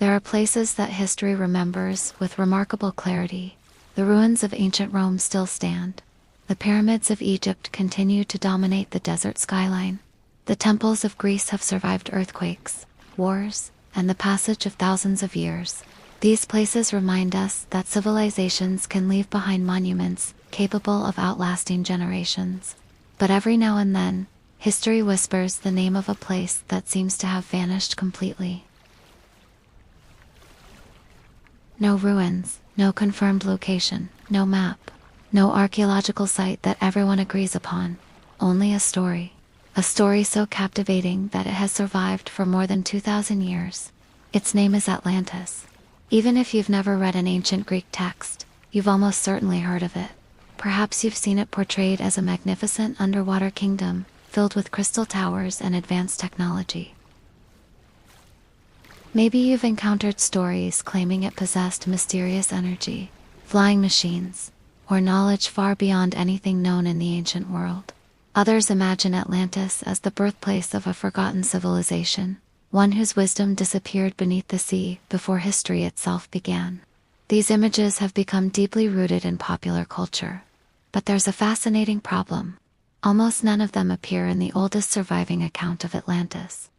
There are places that history remembers with remarkable clarity. The ruins of ancient Rome still stand. The pyramids of Egypt continue to dominate the desert skyline. The temples of Greece have survived earthquakes, wars, and the passage of thousands of years. These places remind us that civilizations can leave behind monuments capable of outlasting generations. But every now and then, history whispers the name of a place that seems to have vanished completely. No ruins, no confirmed location, no map, no archaeological site that everyone agrees upon. Only a story. A story so captivating that it has survived for more than 2,000 years. Its name is Atlantis. Even if you've never read an ancient Greek text, you've almost certainly heard of it. Perhaps you've seen it portrayed as a magnificent underwater kingdom, filled with crystal towers and advanced technology. Maybe you've encountered stories claiming it possessed mysterious energy, flying machines, or knowledge far beyond anything known in the ancient world. Others imagine Atlantis as the birthplace of a forgotten civilization, one whose wisdom disappeared beneath the sea before history itself began. These images have become deeply rooted in popular culture. But there's a fascinating problem. Almost none of them appear in the oldest surviving account of Atlantis.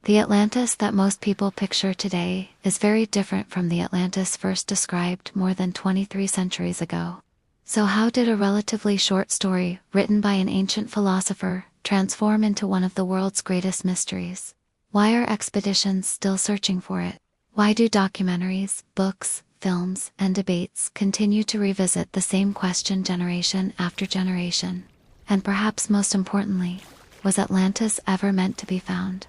The Atlantis that most people picture today is very different from the Atlantis first described more than 23 centuries ago. So how did a relatively short story, written by an ancient philosopher, transform into one of the world's greatest mysteries? Why are expeditions still searching for it? Why do documentaries, books, films, and debates continue to revisit the same question generation after generation? And perhaps most importantly, was Atlantis ever meant to be found?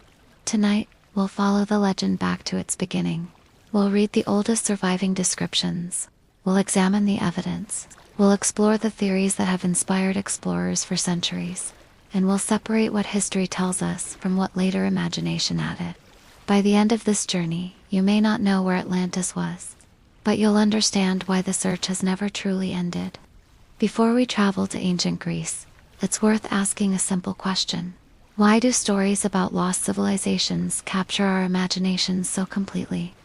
Tonight, we'll follow the legend back to its beginning. We'll read the oldest surviving descriptions. We'll examine the evidence. We'll explore the theories that have inspired explorers for centuries. And we'll separate what history tells us from what later imagination added. By the end of this journey, you may not know where Atlantis was, but you'll understand why the search has never truly ended. Before we travel to ancient Greece, it's worth asking a simple question. Why do stories about lost civilizations capture our imaginations so completely?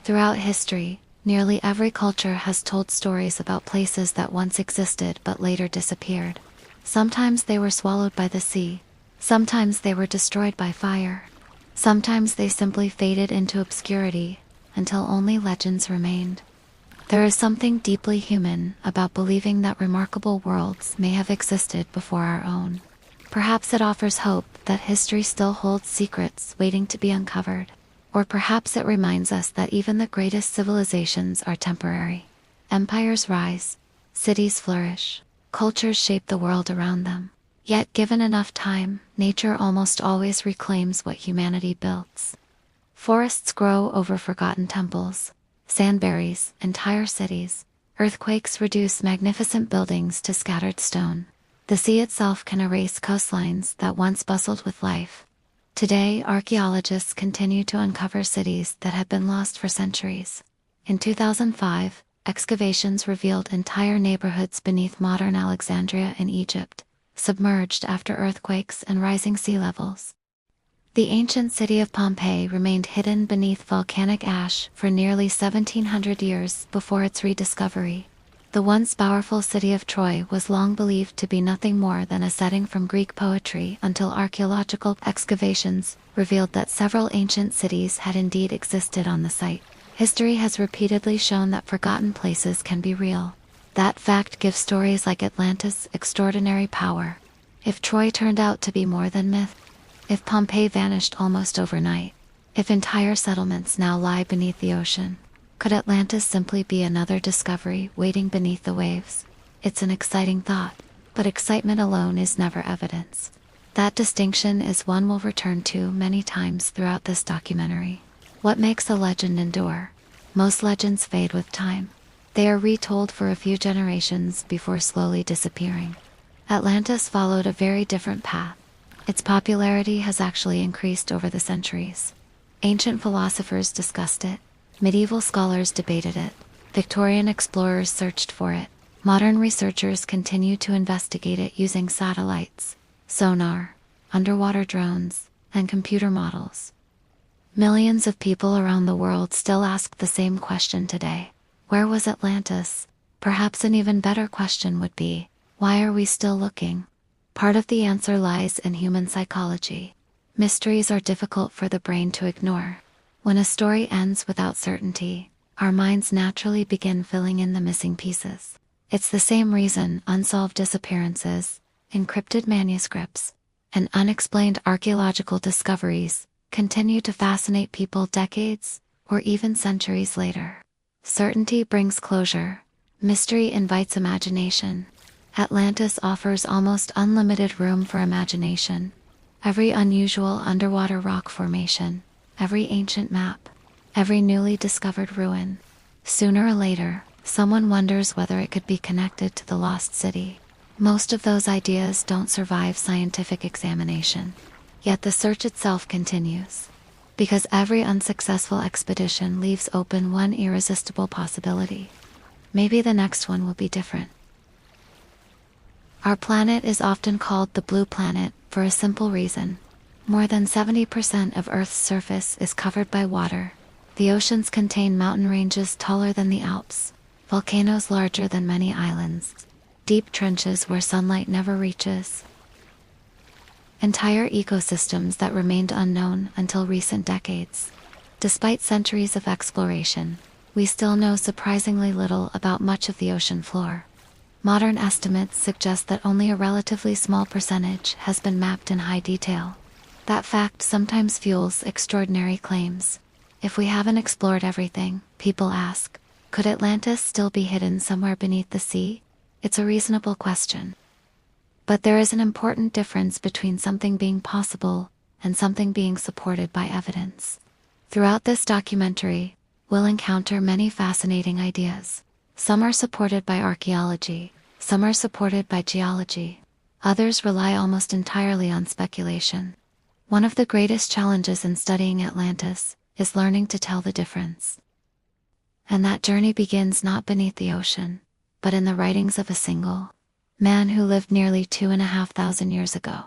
Throughout history, nearly every culture has told stories about places that once existed but later disappeared. Sometimes they were swallowed by the sea. Sometimes they were destroyed by fire. Sometimes they simply faded into obscurity until only legends remained. There is something deeply human about believing that remarkable worlds may have existed before our own. Perhaps it offers hope that history still holds secrets waiting to be uncovered. Or perhaps it reminds us that even the greatest civilizations are temporary. Empires rise, cities flourish, cultures shape the world around them. Yet given enough time, nature almost always reclaims what humanity builds. Forests grow over forgotten temples. Sand buries entire cities. Earthquakes reduce magnificent buildings to scattered stone. The sea itself can erase coastlines that once bustled with life. Today, archaeologists continue to uncover cities that have been lost for centuries. In 2005, excavations revealed entire neighborhoods beneath modern Alexandria in Egypt, submerged after earthquakes and rising sea levels. The ancient city of Pompeii remained hidden beneath volcanic ash for nearly 1,700 years before its rediscovery. The once powerful city of Troy was long believed to be nothing more than a setting from Greek poetry until archaeological excavations revealed that several ancient cities had indeed existed on the site. History has repeatedly shown that forgotten places can be real. That fact gives stories like Atlantis extraordinary power. If Troy turned out to be more than myth, if Pompeii vanished almost overnight, if entire settlements now lie beneath the ocean, could Atlantis simply be another discovery waiting beneath the waves? It's an exciting thought, but excitement alone is never evidence. That distinction is one we'll return to many times throughout this documentary. What makes a legend endure? Most legends fade with time. They are retold for a few generations before slowly disappearing. Atlantis followed a very different path. Its popularity has actually increased over the centuries. Ancient philosophers discussed it. Medieval scholars debated it. Victorian explorers searched for it. Modern researchers continue to investigate it using satellites, sonar, underwater drones, and computer models. Millions of people around the world still ask the same question today. Where was Atlantis? Perhaps an even better question would be, why are we still looking? Part of the answer lies in human psychology. Mysteries are difficult for the brain to ignore. When a story ends without certainty, our minds naturally begin filling in the missing pieces. It's the same reason unsolved disappearances, encrypted manuscripts, and unexplained archaeological discoveries continue to fascinate people decades or even centuries later. Certainty brings closure. Mystery invites imagination. Atlantis offers almost unlimited room for imagination. Every unusual underwater rock formation, every ancient map, every newly discovered ruin. Sooner or later, someone wonders whether it could be connected to the lost city. Most of those ideas don't survive scientific examination. Yet the search itself continues. Because every unsuccessful expedition leaves open one irresistible possibility. Maybe the next one will be different. Our planet is often called the blue planet for a simple reason. More than 70% of Earth's surface is covered by water. The oceans contain mountain ranges taller than the Alps, volcanoes larger than many islands, deep trenches where sunlight never reaches. Entire ecosystems that remained unknown until recent decades. Despite centuries of exploration, we still know surprisingly little about much of the ocean floor. Modern estimates suggest that only a relatively small percentage has been mapped in high detail. That fact sometimes fuels extraordinary claims. If we haven't explored everything, people ask, could Atlantis still be hidden somewhere beneath the sea? It's a reasonable question. But there is an important difference between something being possible and something being supported by evidence. Throughout this documentary, we'll encounter many fascinating ideas. Some are supported by archaeology, some are supported by geology, others rely almost entirely on speculation. One of the greatest challenges in studying Atlantis is learning to tell the difference. And that journey begins not beneath the ocean, but in the writings of a single man who lived nearly 2,500 years ago.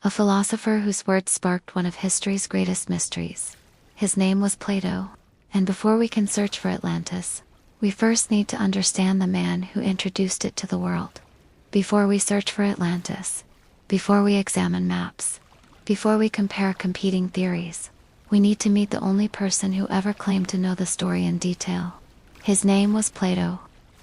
A philosopher whose words sparked one of history's greatest mysteries. His name was Plato, and before we can search for Atlantis, we first need to understand the man who introduced it to the world. Before we search for Atlantis, before we examine maps, before we compare competing theories, we need to meet the only person who ever claimed to know the story in detail. His name was Plato.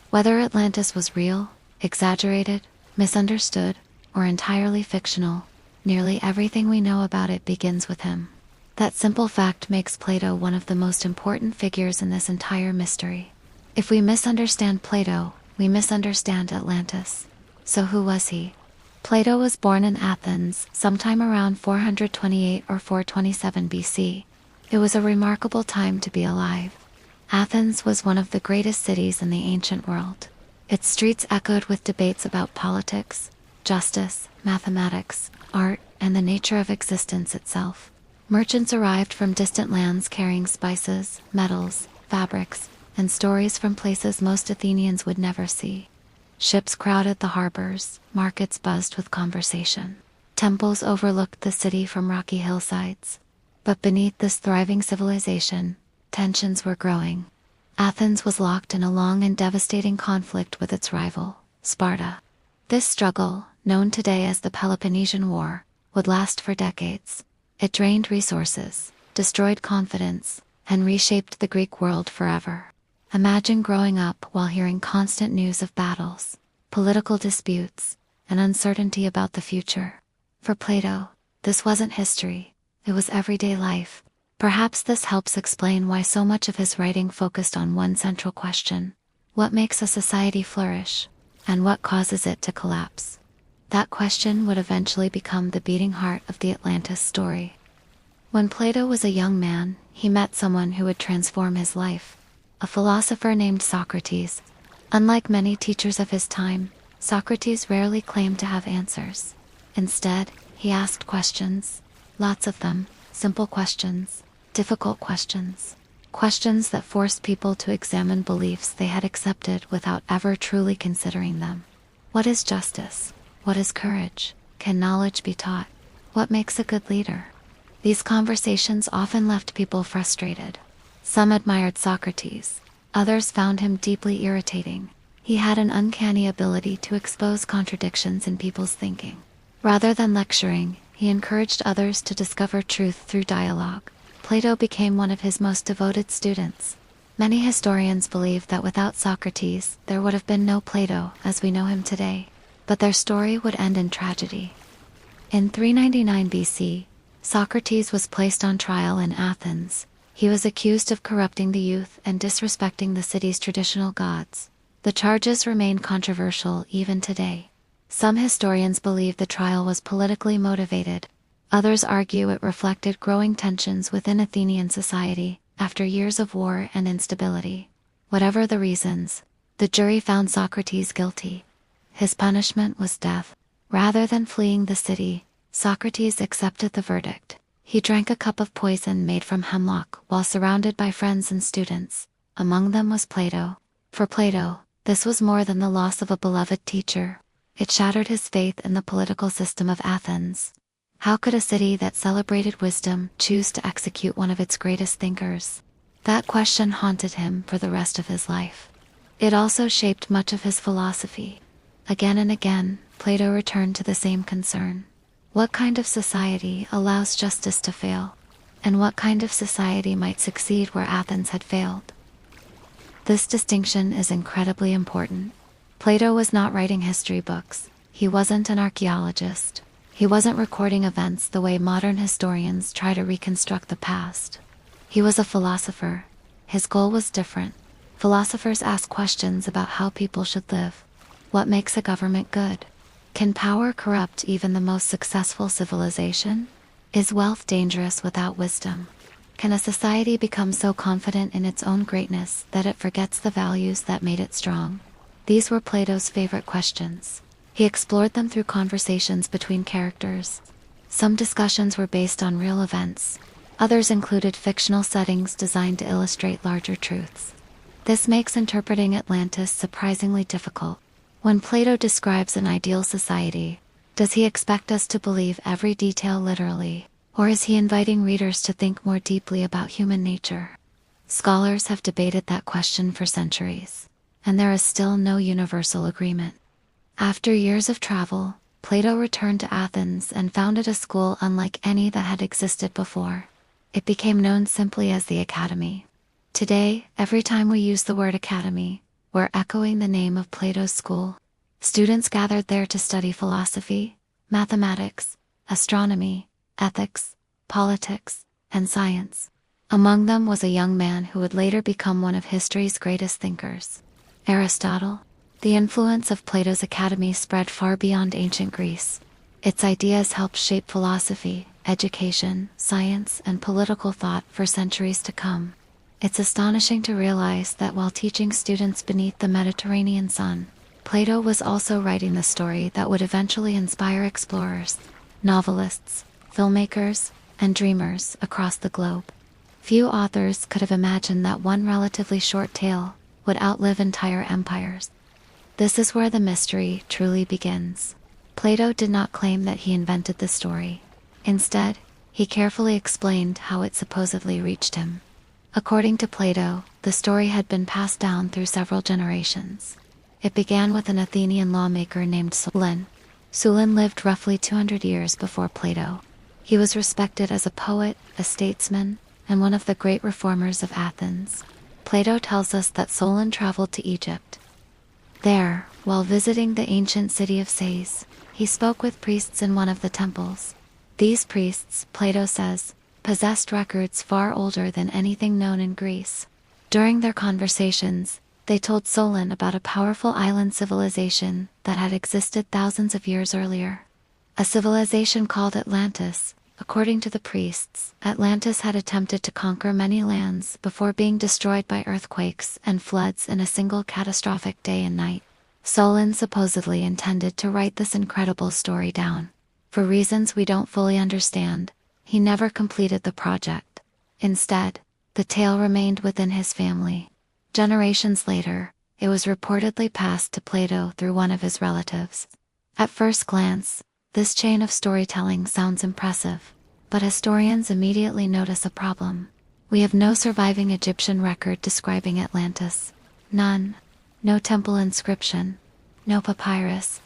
Whether Atlantis was real, exaggerated, misunderstood, or entirely fictional, nearly everything we know about it begins with him. That simple fact makes Plato one of the most important figures in this entire mystery. If we misunderstand Plato, we misunderstand Atlantis. So who was he? Plato was born in Athens sometime around 428 or 427 BC. It was a remarkable time to be alive. Athens was one of the greatest cities in the ancient world. Its streets echoed with debates about politics, justice, mathematics, art, and the nature of existence itself. Merchants arrived from distant lands carrying spices, metals, fabrics, and stories from places most Athenians would never see. Ships crowded the harbors, markets buzzed with conversation. Temples overlooked the city from rocky hillsides. But beneath this thriving civilization, tensions were growing. Athens was locked in a long and devastating conflict with its rival, Sparta. This struggle, known today as the Peloponnesian War, would last for decades. It drained resources, destroyed confidence, and reshaped the Greek world forever. Imagine growing up while hearing constant news of battles, political disputes, and uncertainty about the future. For Plato, this wasn't history, it was everyday life. Perhaps this helps explain why so much of his writing focused on one central question: what makes a society flourish, and what causes it to collapse? That question would eventually become the beating heart of the Atlantis story. When Plato was a young man, he met someone who would transform his life. A philosopher named Socrates. Unlike many teachers of his time, Socrates rarely claimed to have answers. Instead, he asked questions. Lots of them. Simple questions. Difficult questions. Questions that forced people to examine beliefs they had accepted without ever truly considering them. What is justice? What is courage? Can knowledge be taught? What makes a good leader? These conversations often left people frustrated. Some admired Socrates. Others found him deeply irritating. He had an uncanny ability to expose contradictions in people's thinking. Rather than lecturing, he encouraged others to discover truth through dialogue. Plato became one of his most devoted students. Many historians believe that without Socrates, there would have been no Plato as we know him today. But their story would end in tragedy. In 399 BC, Socrates was placed on trial in Athens. He was accused of corrupting the youth and disrespecting the city's traditional gods. The charges remain controversial even today. Some historians believe the trial was politically motivated. Others argue it reflected growing tensions within Athenian society after years of war and instability. Whatever the reasons, the jury found Socrates guilty. His punishment was death. Rather than fleeing the city, Socrates accepted the verdict. He drank a cup of poison made from hemlock while surrounded by friends and students. Among them was Plato. For Plato, this was more than the loss of a beloved teacher. It shattered his faith in the political system of Athens. How could a city that celebrated wisdom choose to execute one of its greatest thinkers? That question haunted him for the rest of his life. It also shaped much of his philosophy. Again and again, Plato returned to the same concern. What kind of society allows justice to fail? And what kind of society might succeed where Athens had failed? This distinction is incredibly important. Plato was not writing history books. He wasn't an archaeologist. He wasn't recording events the way modern historians try to reconstruct the past. He was a philosopher. His goal was different. Philosophers ask questions about how people should live. What makes a government good? Can power corrupt even the most successful civilization? Is wealth dangerous without wisdom? Can a society become so confident in its own greatness that it forgets the values that made it strong? These were Plato's favorite questions. He explored them through conversations between characters. Some discussions were based on real events. Others included fictional settings designed to illustrate larger truths. This makes interpreting Atlantis surprisingly difficult. When Plato describes an ideal society, does he expect us to believe every detail literally, or is he inviting readers to think more deeply about human nature? Scholars have debated that question for centuries, and there is still no universal agreement. After years of travel, Plato returned to Athens and founded a school unlike any that had existed before. It became known simply as the Academy. Today, every time we use the word academy, we're echoing the name of Plato's school. Students gathered there to study philosophy, mathematics, astronomy, ethics, politics, and science. Among them was a young man who would later become one of history's greatest thinkers, Aristotle. The influence of Plato's academy spread far beyond ancient Greece. Its ideas helped shape philosophy, education, science, and political thought for centuries to come. It's astonishing to realize that while teaching students beneath the Mediterranean sun, Plato was also writing the story that would eventually inspire explorers, novelists, filmmakers, and dreamers across the globe. Few authors could have imagined that one relatively short tale would outlive entire empires. This is where the mystery truly begins. Plato did not claim that he invented the story. Instead, he carefully explained how it supposedly reached him. According to Plato, the story had been passed down through several generations. It began with an Athenian lawmaker named Solon. Solon lived roughly 200 years before Plato. He was respected as a poet, a statesman, and one of the great reformers of Athens. Plato tells us that Solon traveled to Egypt. There, while visiting the ancient city of Sais, he spoke with priests in one of the temples. These priests, Plato says, possessed records far older than anything known in Greece. During their conversations, they told Solon about a powerful island civilization that had existed thousands of years earlier. A civilization called Atlantis. According to the priests, Atlantis had attempted to conquer many lands before being destroyed by earthquakes and floods in a single catastrophic day and night. Solon supposedly intended to write this incredible story down. For reasons we don't fully understand, he never completed the project. Instead, the tale remained within his family. Generations later, it was reportedly passed to Plato through one of his relatives. At first glance, this chain of storytelling sounds impressive. But historians immediately notice a problem. We have no surviving Egyptian record describing Atlantis. None. No temple inscription. No papyrus.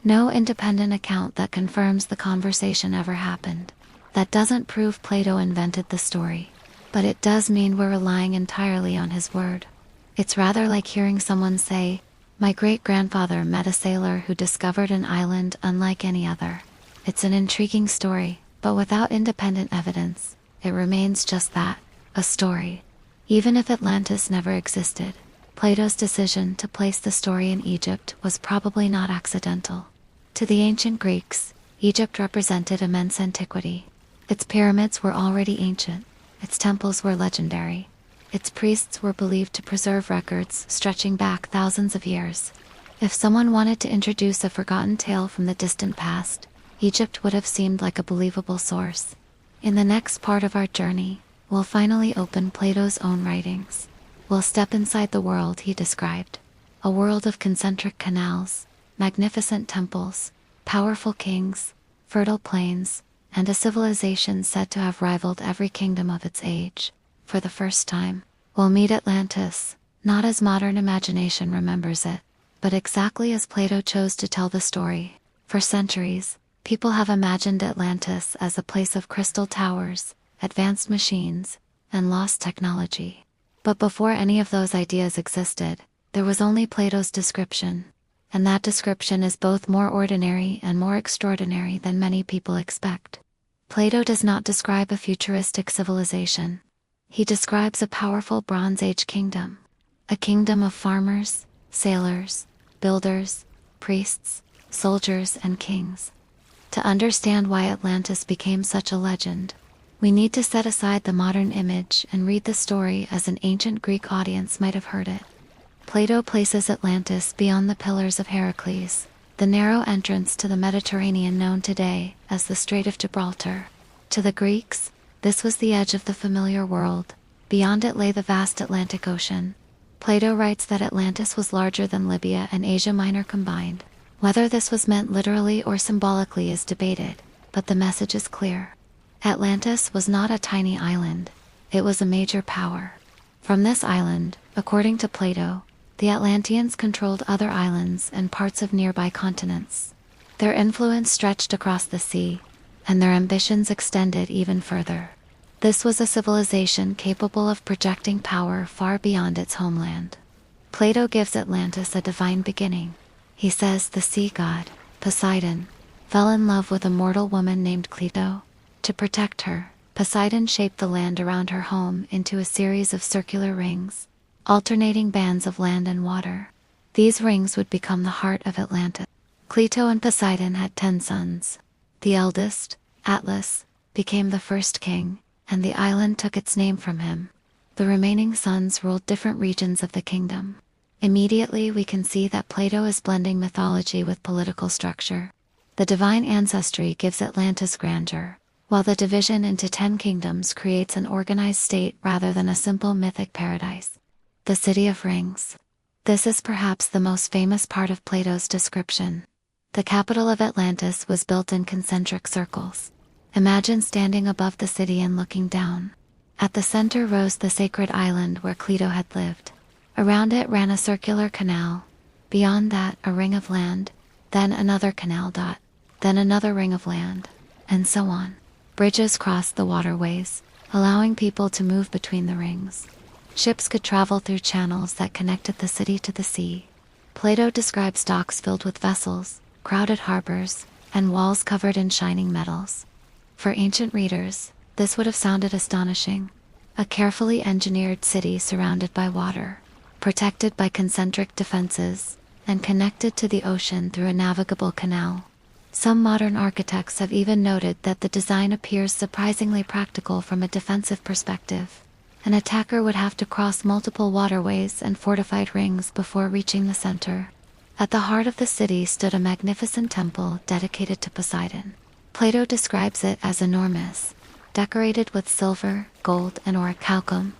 No independent account that confirms the conversation ever happened. That doesn't prove Plato invented the story. But it does mean we're relying entirely on his word. It's rather like hearing someone say, "My great-grandfather met a sailor who discovered an island unlike any other." It's an intriguing story, but without independent evidence, it remains just that, a story. Even if Atlantis never existed, Plato's decision to place the story in Egypt was probably not accidental. To the ancient Greeks, Egypt represented immense antiquity. Its pyramids were already ancient. Its temples were legendary. Its priests were believed to preserve records stretching back thousands of years. If someone wanted to introduce a forgotten tale from the distant past, Egypt would have seemed like a believable source. In the next part of our journey, we'll finally open Plato's own writings. We'll step inside the world he described. A world of concentric canals, magnificent temples, powerful kings, fertile plains, and a civilization said to have rivaled every kingdom of its age. For the first time, we'll meet Atlantis, not as modern imagination remembers it, but exactly as Plato chose to tell the story. For centuries, people have imagined Atlantis as a place of crystal towers, advanced machines, and lost technology. But before any of those ideas existed, there was only Plato's description. And that description is both more ordinary and more extraordinary than many people expect. Plato does not describe a futuristic civilization. He describes a powerful Bronze Age kingdom. A kingdom of farmers, sailors, builders, priests, soldiers, and kings. To understand why Atlantis became such a legend, we need to set aside the modern image and read the story as an ancient Greek audience might have heard it. Plato places Atlantis beyond the Pillars of Heracles, the narrow entrance to the Mediterranean known today as the Strait of Gibraltar. To the Greeks, this was the edge of the familiar world. Beyond it lay the vast Atlantic Ocean. Plato writes that Atlantis was larger than Libya and Asia Minor combined. Whether this was meant literally or symbolically is debated, but the message is clear. Atlantis was not a tiny island. It was a major power. From this island, according to Plato, the Atlanteans controlled other islands and parts of nearby continents. Their influence stretched across the sea, and their ambitions extended even further. This was a civilization capable of projecting power far beyond its homeland. Plato gives Atlantis a divine beginning. He says the sea god, Poseidon, fell in love with a mortal woman named Clito. To protect her, Poseidon shaped the land around her home into a series of circular rings, alternating bands of land and water. These rings would become the heart of Atlantis. Clito and Poseidon had 10 sons. The eldest, Atlas, became the first king, and the island took its name from him. The remaining sons ruled different regions of the kingdom. Immediately we can see that Plato is blending mythology with political structure. The divine ancestry gives Atlantis grandeur, while the division into 10 kingdoms creates an organized state rather than a simple mythic paradise. The City of Rings. This is perhaps the most famous part of Plato's description. The capital of Atlantis was built in concentric circles. Imagine standing above the city and looking down. At the center rose the sacred island where Clito had lived. Around it ran a circular canal. Beyond that, a ring of land, then another canal dot, then another ring of land, and so on. Bridges crossed the waterways, allowing people to move between the rings. Ships could travel through channels that connected the city to the sea. Plato describes docks filled with vessels, crowded harbors, and walls covered in shining metals. For ancient readers, this would have sounded astonishing. A carefully engineered city surrounded by water, protected by concentric defenses, and connected to the ocean through a navigable canal. Some modern architects have even noted that the design appears surprisingly practical from a defensive perspective. An attacker would have to cross multiple waterways and fortified rings before reaching the center. At the heart of the city stood a magnificent temple dedicated to Poseidon. Plato describes it as enormous, decorated with silver, gold, and orichalcum.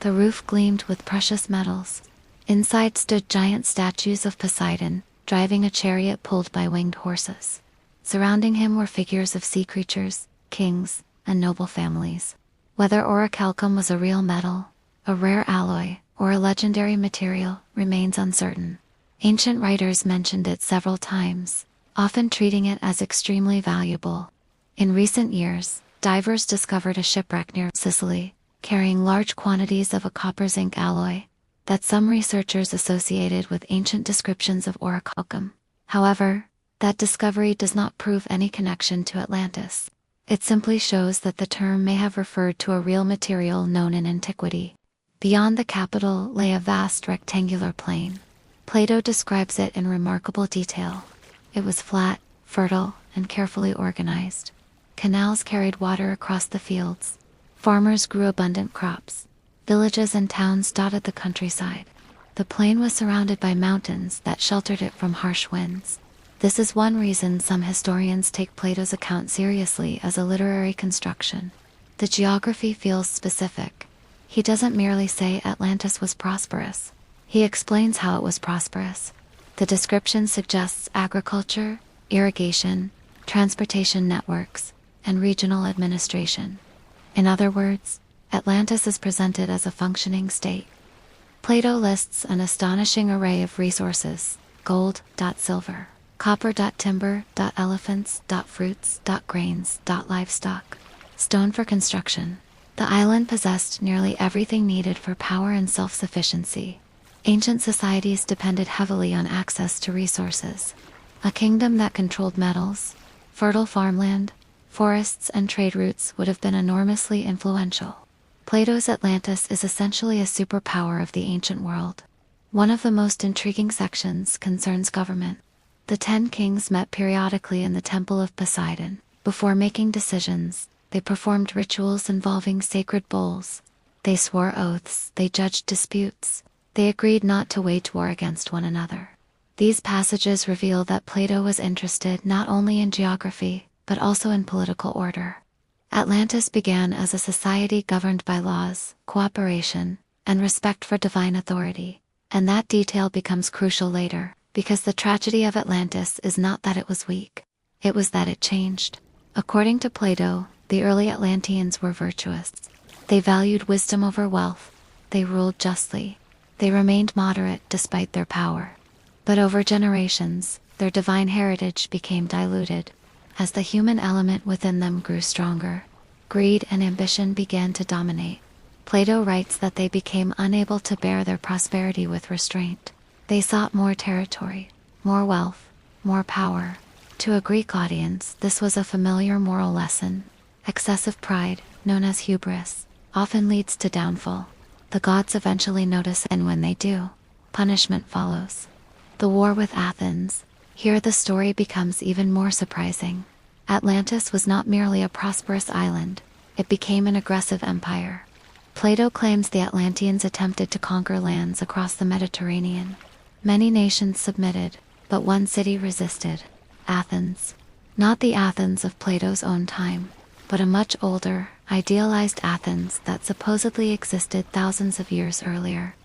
The roof gleamed with precious metals. Inside stood giant statues of Poseidon, driving a chariot pulled by winged horses. Surrounding him were figures of sea creatures, kings, and noble families. Whether orichalcum was a real metal, a rare alloy, or a legendary material remains uncertain. Ancient writers mentioned it several times, often treating it as extremely valuable. In recent years, divers discovered a shipwreck near Sicily, carrying large quantities of a copper-zinc alloy that some researchers associated with ancient descriptions of orichalcum. However, that discovery does not prove any connection to Atlantis. It simply shows that the term may have referred to a real material known in antiquity. Beyond the capital lay a vast rectangular plain. Plato describes it in remarkable detail. It was flat, fertile, and carefully organized. Canals carried water across the fields. Farmers grew abundant crops. Villages and towns dotted the countryside. The plain was surrounded by mountains that sheltered it from harsh winds. This is one reason some historians take Plato's account seriously as a literary construction. The geography feels specific. He doesn't merely say Atlantis was prosperous. He explains how it was prosperous. The description suggests agriculture, irrigation, transportation networks, and regional administration. In other words, Atlantis is presented as a functioning state. Plato lists an astonishing array of resources: gold, silver, copper, timber, elephants, fruits, grains, livestock, stone for construction. The island possessed nearly everything needed for power and self-sufficiency. Ancient societies depended heavily on access to resources. A kingdom that controlled metals, fertile farmland, forests, and trade routes would have been enormously influential. Plato's Atlantis is essentially a superpower of the ancient world. One of the most intriguing sections concerns government. The 10 kings met periodically in the Temple of Poseidon. Before making decisions, they performed rituals involving sacred bowls. They swore oaths, they judged disputes. They agreed not to wage war against one another. These passages reveal that Plato was interested not only in geography, but also in political order. Atlantis began as a society governed by laws, cooperation, and respect for divine authority. And that detail becomes crucial later, because the tragedy of Atlantis is not that it was weak. It was that it changed. According to Plato, the early Atlanteans were virtuous. They valued wisdom over wealth. They ruled justly. They remained moderate despite their power. But over generations, their divine heritage became diluted. As the human element within them grew stronger, greed and ambition began to dominate. Plato writes that they became unable to bear their prosperity with restraint. They sought more territory, more wealth, more power. To a Greek audience, this was a familiar moral lesson. Excessive pride, known as hubris, often leads to downfall. The gods eventually notice, and when they do, punishment follows. The war with Athens. Here the story becomes even more surprising. Atlantis was not merely a prosperous island, it became an aggressive empire. Plato claims the Atlanteans attempted to conquer lands across the Mediterranean. Many nations submitted, but one city resisted: Athens. Not the Athens of Plato's own time, but a much older, idealized Athens that supposedly existed thousands of years earlier.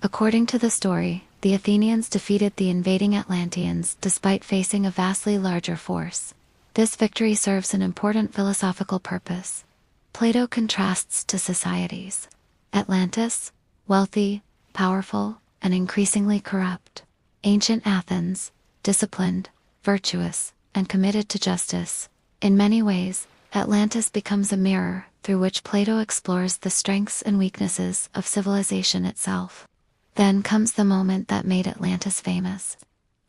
According to the story, the Athenians defeated the invading Atlanteans despite facing a vastly larger force. This victory serves an important philosophical purpose. Plato contrasts two societies: Atlantis, wealthy, powerful, and increasingly corrupt; ancient Athens, disciplined, virtuous, and committed to justice. In many ways, Atlantis becomes a mirror through which Plato explores the strengths and weaknesses of civilization itself. Then comes the moment that made Atlantis famous.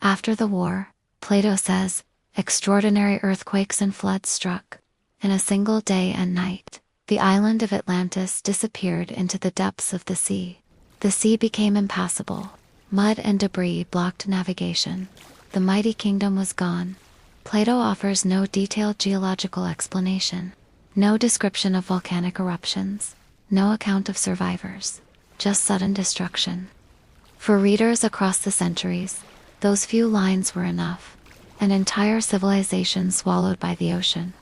After the war, Plato says, extraordinary earthquakes and floods struck. In a single day and night, the island of Atlantis disappeared into the depths of the sea. The sea became impassable. Mud and debris blocked navigation. The mighty kingdom was gone. Plato offers no detailed geological explanation, no description of volcanic eruptions, no account of survivors, just sudden destruction. For readers across the centuries, those few lines were enough. An entire civilization swallowed by the ocean.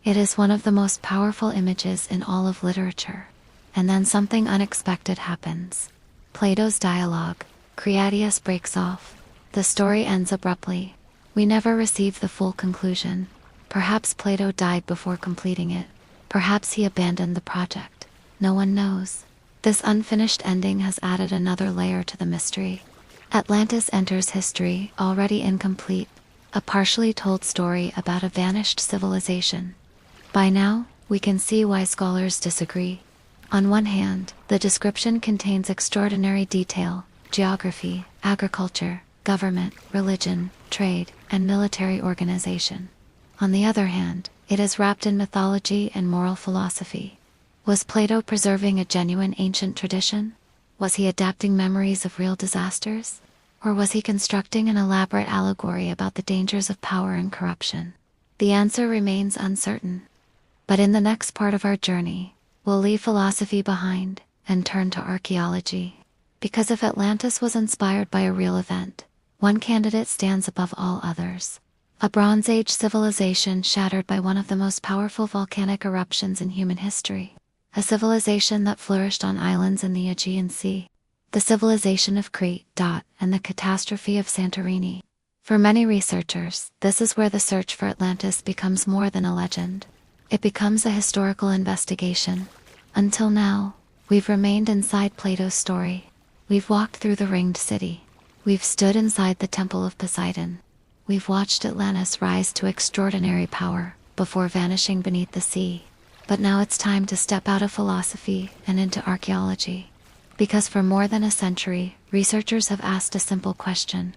It is one of the most powerful images in all of literature. And then something unexpected happens. Plato's dialogue, Critias breaks off. The story ends abruptly. We never receive the full conclusion. Perhaps Plato died before completing it. Perhaps he abandoned the project. No one knows. This unfinished ending has added another layer to the mystery. Atlantis enters history, already incomplete, a partially told story about a vanished civilization. By now, we can see why scholars disagree. On one hand, the description contains extraordinary detail: geography, agriculture, government, religion, trade, and military organization. On the other hand, it is wrapped in mythology and moral philosophy. Was Plato preserving a genuine ancient tradition? Was he adapting memories of real disasters? Or was he constructing an elaborate allegory about the dangers of power and corruption? The answer remains uncertain. But in the next part of our journey, we'll leave philosophy behind and turn to archaeology. Because if Atlantis was inspired by a real event, one candidate stands above all others. A Bronze Age civilization shattered by one of the most powerful volcanic eruptions in human history. A civilization that flourished on islands in the Aegean Sea. The civilization of Crete, and the catastrophe of Santorini. For many researchers, this is where the search for Atlantis becomes more than a legend. It becomes a historical investigation. Until now, we've remained inside Plato's story. We've walked through the ringed city. We've stood inside the temple of Poseidon. We've watched Atlantis rise to extraordinary power, before vanishing beneath the sea. But now it's time to step out of philosophy and into archaeology. Because for more than a century, researchers have asked a simple question.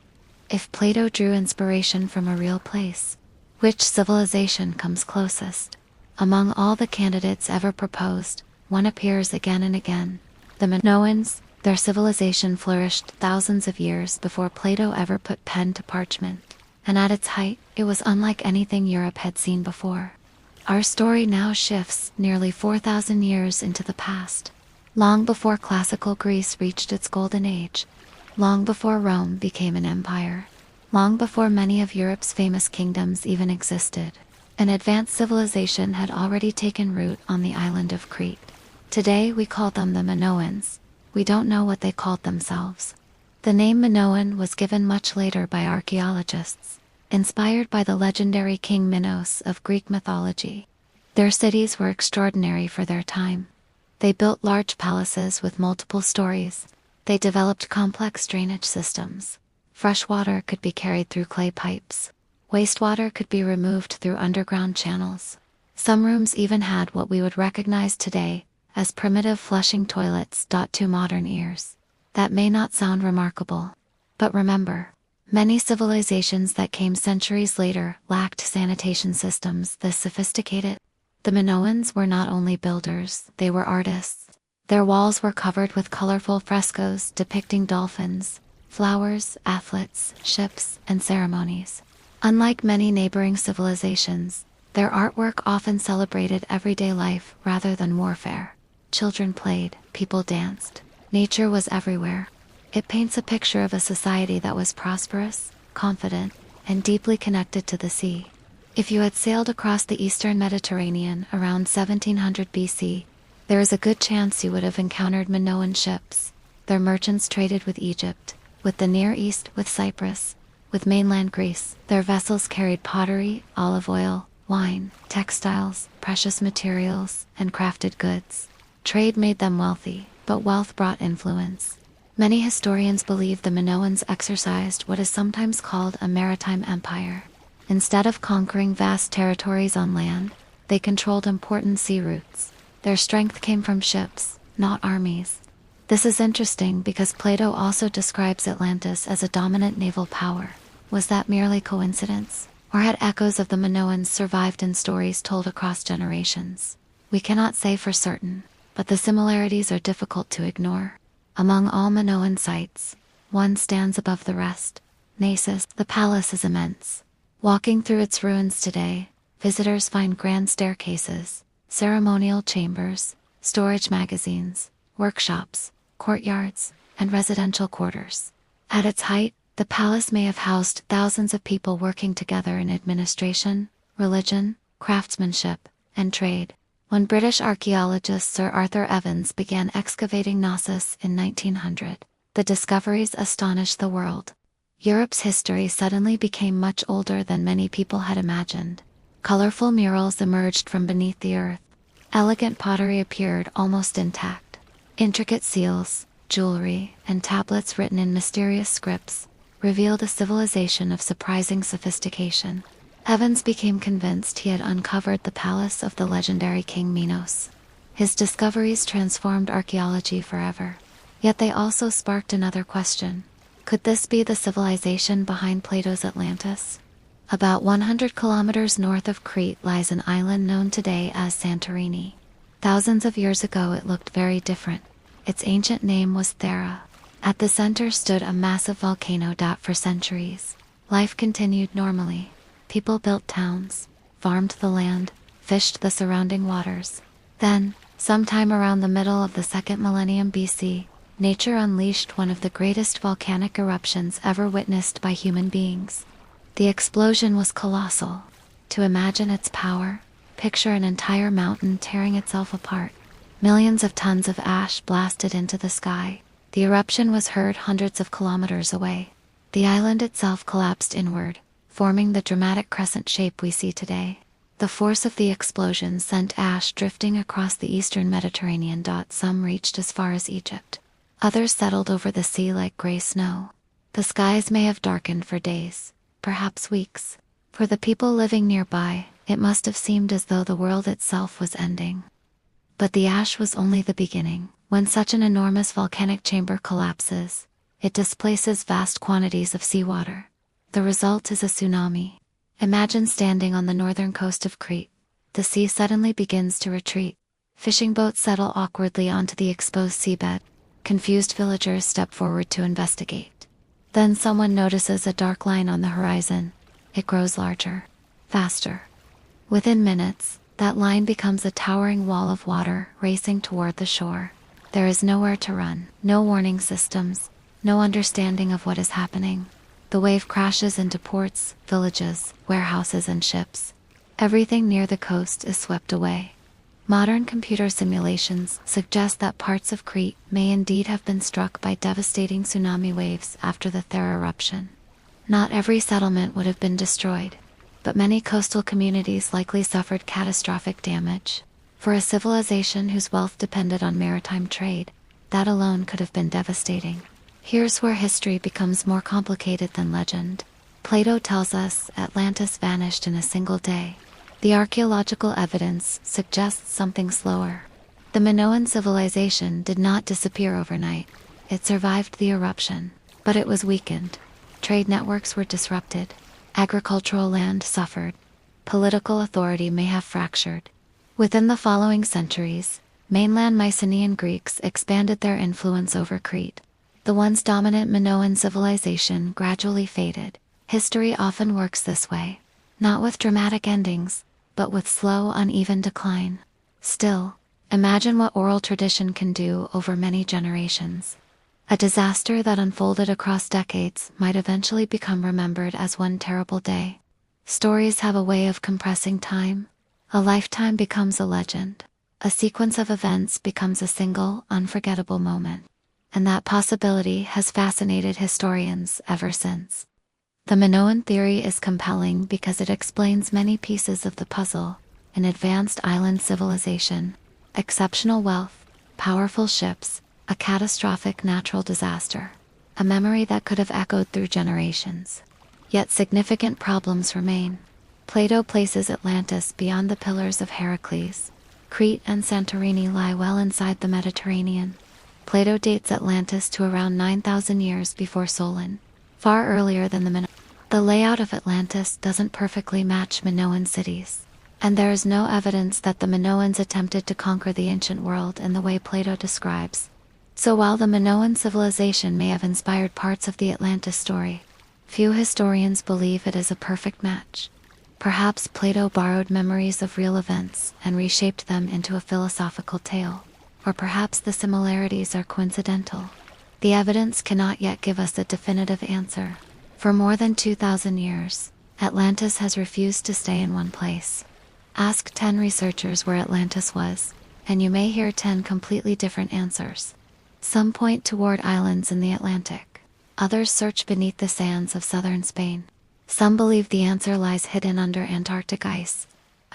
If Plato drew inspiration from a real place, which civilization comes closest? Among all the candidates ever proposed, one appears again and again. The Minoans. Their civilization flourished thousands of years before Plato ever put pen to parchment. And at its height, it was unlike anything Europe had seen before. Our story now shifts nearly 4,000 years into the past. Long before classical Greece reached its golden age. Long before Rome became an empire. Long before many of Europe's famous kingdoms even existed. An advanced civilization had already taken root on the island of Crete. Today we call them the Minoans. We don't know what they called themselves. The name Minoan was given much later by archaeologists, inspired by the legendary King Minos of Greek mythology. Their cities were extraordinary for their time. They built large palaces with multiple stories. They developed complex drainage systems. Fresh water could be carried through clay pipes. Wastewater could be removed through underground channels. Some rooms even had what we would recognize today as primitive flushing toilets. To modern ears, that may not sound remarkable. But remember, many civilizations that came centuries later lacked sanitation systems this sophisticated. The Minoans were not only builders, they were artists. Their walls were covered with colorful frescoes depicting dolphins, flowers, athletes, ships, and ceremonies. Unlike many neighboring civilizations, their artwork often celebrated everyday life rather than warfare. Children played, people danced. Nature was everywhere. It paints a picture of a society that was prosperous, confident, and deeply connected to the sea. If you had sailed across the eastern Mediterranean around 1700 BC, there is a good chance you would have encountered Minoan ships. Their merchants traded with Egypt, with the Near East, with Cyprus, with mainland Greece. Their vessels carried pottery, olive oil, wine, textiles, precious materials, and crafted goods. Trade made them wealthy, but wealth brought influence. Many historians believe the Minoans exercised what is sometimes called a maritime empire. Instead of conquering vast territories on land, they controlled important sea routes. Their strength came from ships, not armies. This is interesting because Plato also describes Atlantis as a dominant naval power. Was that merely coincidence? Or had echoes of the Minoans survived in stories told across generations? We cannot say for certain, but the similarities are difficult to ignore. Among all Minoan sites, one stands above the rest. Nasus, the palace is immense. Walking through its ruins today, visitors find grand staircases, ceremonial chambers, storage magazines, workshops, courtyards, and residential quarters. At its height, the palace may have housed thousands of people working together in administration, religion, craftsmanship, and trade. When British archaeologist Sir Arthur Evans began excavating Nasus in 1900, the discoveries astonished the world. Europe's history suddenly became much older than many people had imagined. Colorful murals emerged from beneath the earth. Elegant pottery appeared almost intact. Intricate seals, jewelry, and tablets written in mysterious scripts revealed a civilization of surprising sophistication. Evans became convinced he had uncovered the palace of the legendary King Minos. His discoveries transformed archaeology forever. Yet they also sparked another question. Could this be the civilization behind Plato's Atlantis? About 100 kilometers north of Crete lies an island known today as Santorini. Thousands of years ago it looked very different. Its ancient name was Thera. At the center stood a massive volcano. For centuries, life continued normally. People built towns, farmed the land, fished the surrounding waters. Then, sometime around the middle of the 2nd millennium BC, nature unleashed one of the greatest volcanic eruptions ever witnessed by human beings. The explosion was colossal. To imagine its power, picture an entire mountain tearing itself apart. Millions of tons of ash blasted into the sky. The eruption was heard hundreds of kilometers away. The island itself collapsed inward, forming the dramatic crescent shape we see today. The force of the explosion sent ash drifting across the eastern Mediterranean. Some reached as far as Egypt. Others settled over the sea like gray snow. The skies may have darkened for days, perhaps weeks. For the people living nearby, it must have seemed as though the world itself was ending. But the ash was only the beginning. When such an enormous volcanic chamber collapses, it displaces vast quantities of seawater. The result is a tsunami. Imagine standing on the northern coast of Crete. The sea suddenly begins to retreat. Fishing boats settle awkwardly onto the exposed seabed. Confused villagers step forward to investigate. Then someone notices a dark line on the horizon. It grows larger, faster. Within minutes, that line becomes a towering wall of water racing toward the shore. There is nowhere to run, no warning systems, no understanding of what is happening. The wave crashes into ports, villages, warehouses, and ships. Everything near the coast is swept away. Modern computer simulations suggest that parts of Crete may indeed have been struck by devastating tsunami waves after the Thera eruption. Not every settlement would have been destroyed, but many coastal communities likely suffered catastrophic damage. For a civilization whose wealth depended on maritime trade, that alone could have been devastating. Here's where history becomes more complicated than legend. Plato tells us Atlantis vanished in a single day. The archaeological evidence suggests something slower. The Minoan civilization did not disappear overnight. It survived the eruption, but it was weakened. Trade networks were disrupted. Agricultural land suffered. Political authority may have fractured. Within the following centuries, mainland Mycenaean Greeks expanded their influence over Crete. The once dominant Minoan civilization gradually faded. History often works this way, not with dramatic endings, but with slow, uneven decline. Still, imagine what oral tradition can do over many generations. A disaster that unfolded across decades might eventually become remembered as one terrible day. Stories have a way of compressing time. A lifetime becomes a legend. A sequence of events becomes a single, unforgettable moment. And that possibility has fascinated historians ever since. The Minoan theory is compelling because it explains many pieces of the puzzle: an advanced island civilization, exceptional wealth, powerful ships, a catastrophic natural disaster, a memory that could have echoed through generations. Yet significant problems remain. Plato places Atlantis beyond the Pillars of Heracles. Crete and Santorini lie well inside the Mediterranean. Plato dates Atlantis to around 9,000 years before Solon, far earlier than the Minoan. The layout of Atlantis doesn't perfectly match Minoan cities, and there is no evidence that the Minoans attempted to conquer the ancient world in the way Plato describes. So while the Minoan civilization may have inspired parts of the Atlantis story, few historians believe it is a perfect match. Perhaps Plato borrowed memories of real events and reshaped them into a philosophical tale. Or perhaps the similarities are coincidental. The evidence cannot yet give us a definitive answer. For more than 2,000 years, Atlantis has refused to stay in one place. Ask 10 researchers where Atlantis was, and you may hear 10 completely different answers. Some point toward islands in the Atlantic. Others search beneath the sands of southern Spain. Some believe the answer lies hidden under Antarctic ice.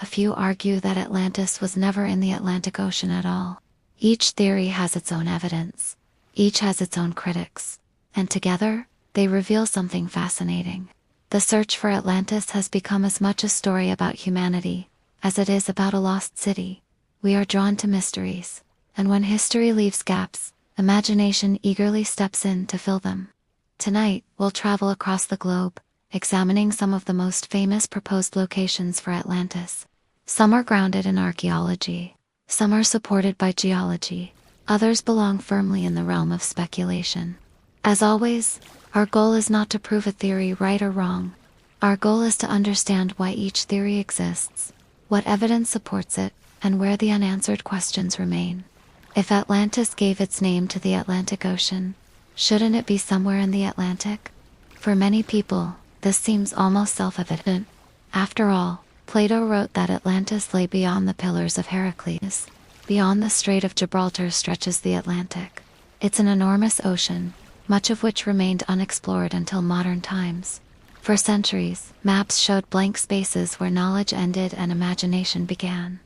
A few argue that Atlantis was never in the Atlantic Ocean at all. Each theory has its own evidence. Each has its own critics. And together, they reveal something fascinating. The search for Atlantis has become as much a story about humanity as it is about a lost city. We are drawn to mysteries, and when history leaves gaps, imagination eagerly steps in to fill them. Tonight, we'll travel across the globe, examining some of the most famous proposed locations for Atlantis. Some are grounded in archaeology, some are supported by geology, others belong firmly in the realm of speculation. As always, our goal is not to prove a theory right or wrong. Our goal is to understand why each theory exists, what evidence supports it, and where the unanswered questions remain. If Atlantis gave its name to the Atlantic Ocean, shouldn't it be somewhere in the Atlantic? For many people, this seems almost self-evident. After all, Plato wrote that Atlantis lay beyond the Pillars of Heracles. Beyond the Strait of Gibraltar stretches the Atlantic. It's an enormous ocean, much of which remained unexplored until modern times. For centuries, maps showed blank spaces where knowledge ended and imagination began.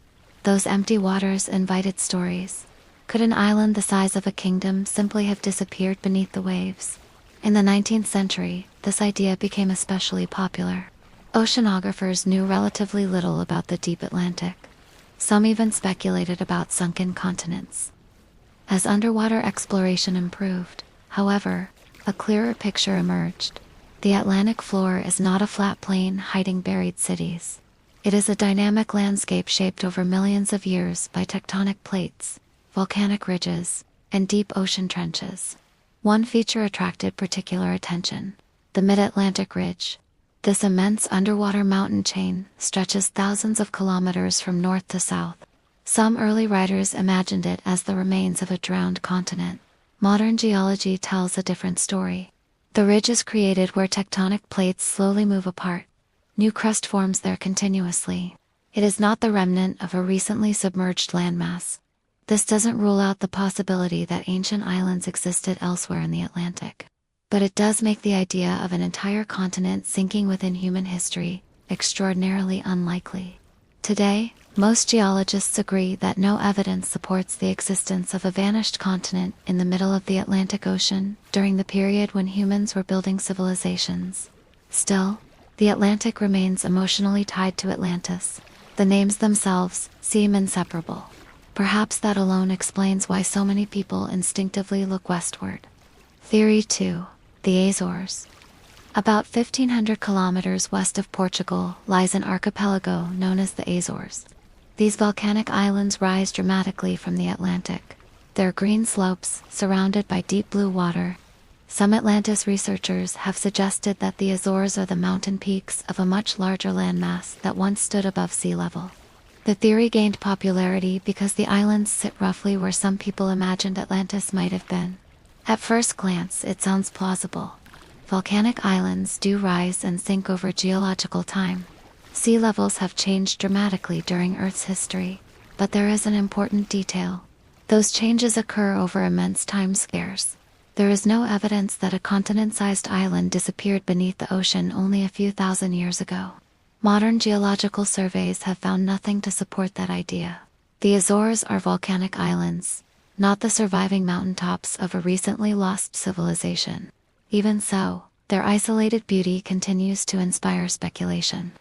Those empty waters invited stories. Could an island the size of a kingdom simply have disappeared beneath the waves? In the 19th century, this idea became especially popular. Oceanographers knew relatively little about the deep Atlantic. Some even speculated about sunken continents. As underwater exploration improved, however, a clearer picture emerged. The Atlantic floor is not a flat plain hiding buried cities. It is a dynamic landscape shaped over millions of years by tectonic plates, volcanic ridges, and deep ocean trenches. One feature attracted particular attention: the Mid-Atlantic Ridge. This immense underwater mountain chain stretches thousands of kilometers from north to south. Some early writers imagined it as the remains of a drowned continent. Modern geology tells a different story. The ridge is created where tectonic plates slowly move apart. New crust forms there continuously. It is not the remnant of a recently submerged landmass. This doesn't rule out the possibility that ancient islands existed elsewhere in the Atlantic. But it does make the idea of an entire continent sinking within human history extraordinarily unlikely. Today, most geologists agree that no evidence supports the existence of a vanished continent in the middle of the Atlantic Ocean during the period when humans were building civilizations. Still, the Atlantic remains emotionally tied to Atlantis. The names themselves seem inseparable. Perhaps that alone explains why so many people instinctively look westward. Theory 2. The Azores. About 1,500 kilometers west of Portugal lies an archipelago known as the Azores. These volcanic islands rise dramatically from the Atlantic. Their green slopes, surrounded by deep blue water. Some Atlantis researchers have suggested that the Azores are the mountain peaks of a much larger landmass that once stood above sea level. The theory gained popularity because the islands sit roughly where some people imagined Atlantis might have been. At first glance, it sounds plausible. Volcanic islands do rise and sink over geological time. Sea levels have changed dramatically during Earth's history, but there is an important detail. Those changes occur over immense timescales. There is no evidence that a continent-sized island disappeared beneath the ocean only a few thousand years ago. Modern geological surveys have found nothing to support that idea. The Azores are volcanic islands, not the surviving mountaintops of a recently lost civilization. Even so, their isolated beauty continues to inspire speculation.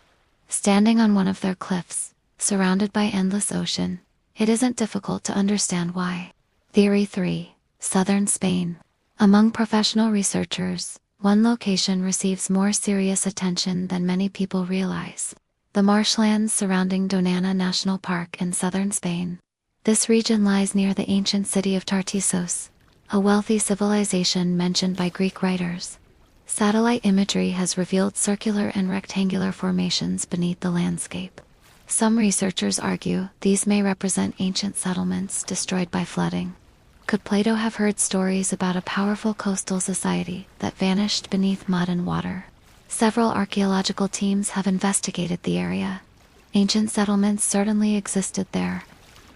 Standing on one of their cliffs, surrounded by endless ocean, it isn't difficult to understand why. Theory 3. Southern Spain. Among professional researchers, one location receives more serious attention than many people realize: the marshlands surrounding Donana National Park in southern Spain. This region lies near the ancient city of Tartessos, a wealthy civilization mentioned by Greek writers. Satellite imagery has revealed circular and rectangular formations beneath the landscape. Some researchers argue these may represent ancient settlements destroyed by flooding. Could Plato have heard stories about a powerful coastal society that vanished beneath mud and water? Several archaeological teams have investigated the area. Ancient settlements certainly existed there.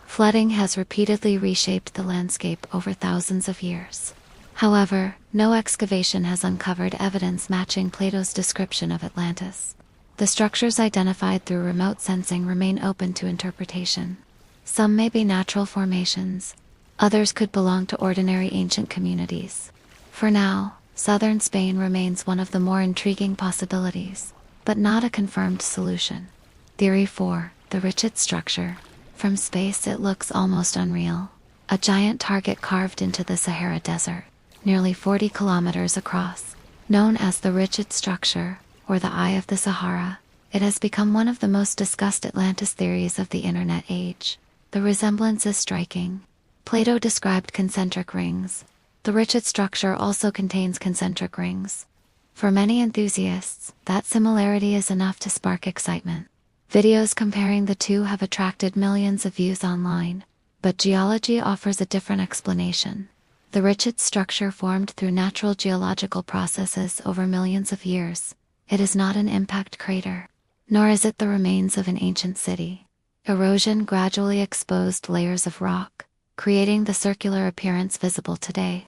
Flooding has repeatedly reshaped the landscape over thousands of years. However, no excavation has uncovered evidence matching Plato's description of Atlantis. The structures identified through remote sensing remain open to interpretation. Some may be natural formations, others could belong to ordinary ancient communities. For now, southern Spain remains one of the more intriguing possibilities, but not a confirmed solution. Theory 4. The Richet structure. From space it looks almost unreal. A giant target carved into the Sahara Desert, nearly 40 kilometers across. Known as the Richet structure, or the Eye of the Sahara, it has become one of the most discussed Atlantis theories of the Internet age. The resemblance is striking. Plato described concentric rings. The Richet structure also contains concentric rings. For many enthusiasts, that similarity is enough to spark excitement. Videos comparing the two have attracted millions of views online, but geology offers a different explanation. The Richet structure formed through natural geological processes over millions of years. It is not an impact crater, nor is it the remains of an ancient city. Erosion gradually exposed layers of rock, creating the circular appearance visible today.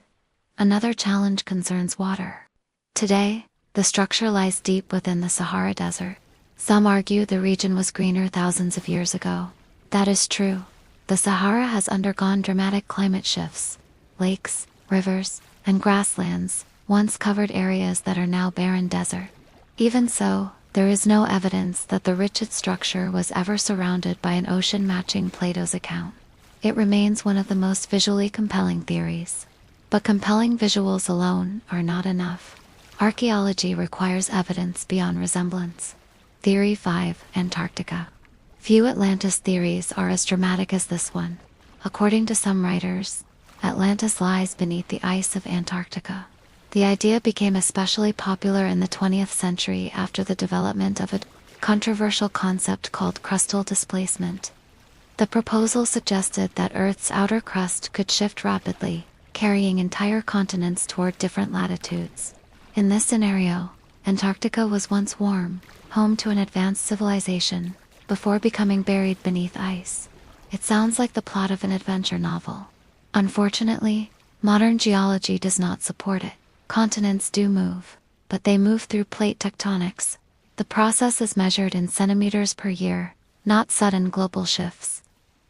Another challenge concerns water. Today, the structure lies deep within the Sahara Desert. Some argue the region was greener thousands of years ago. That is true. The Sahara has undergone dramatic climate shifts. Lakes, rivers, and grasslands once covered areas that are now barren desert. Even so, there is no evidence that the Richet structure was ever surrounded by an ocean matching Plato's account. It remains one of the most visually compelling theories. But compelling visuals alone are not enough. Archaeology requires evidence beyond resemblance. Theory 5. Antarctica. Few Atlantis theories are as dramatic as this one. According to some writers, Atlantis lies beneath the ice of Antarctica. The idea became especially popular in the 20th century after the development of a controversial concept called crustal displacement. The proposal suggested that Earth's outer crust could shift rapidly, carrying entire continents toward different latitudes. In this scenario, Antarctica was once warm, home to an advanced civilization, before becoming buried beneath ice. It sounds like the plot of an adventure novel. Unfortunately, modern geology does not support it. Continents do move, but they move through plate tectonics. The process is measured in centimeters per year, not sudden global shifts.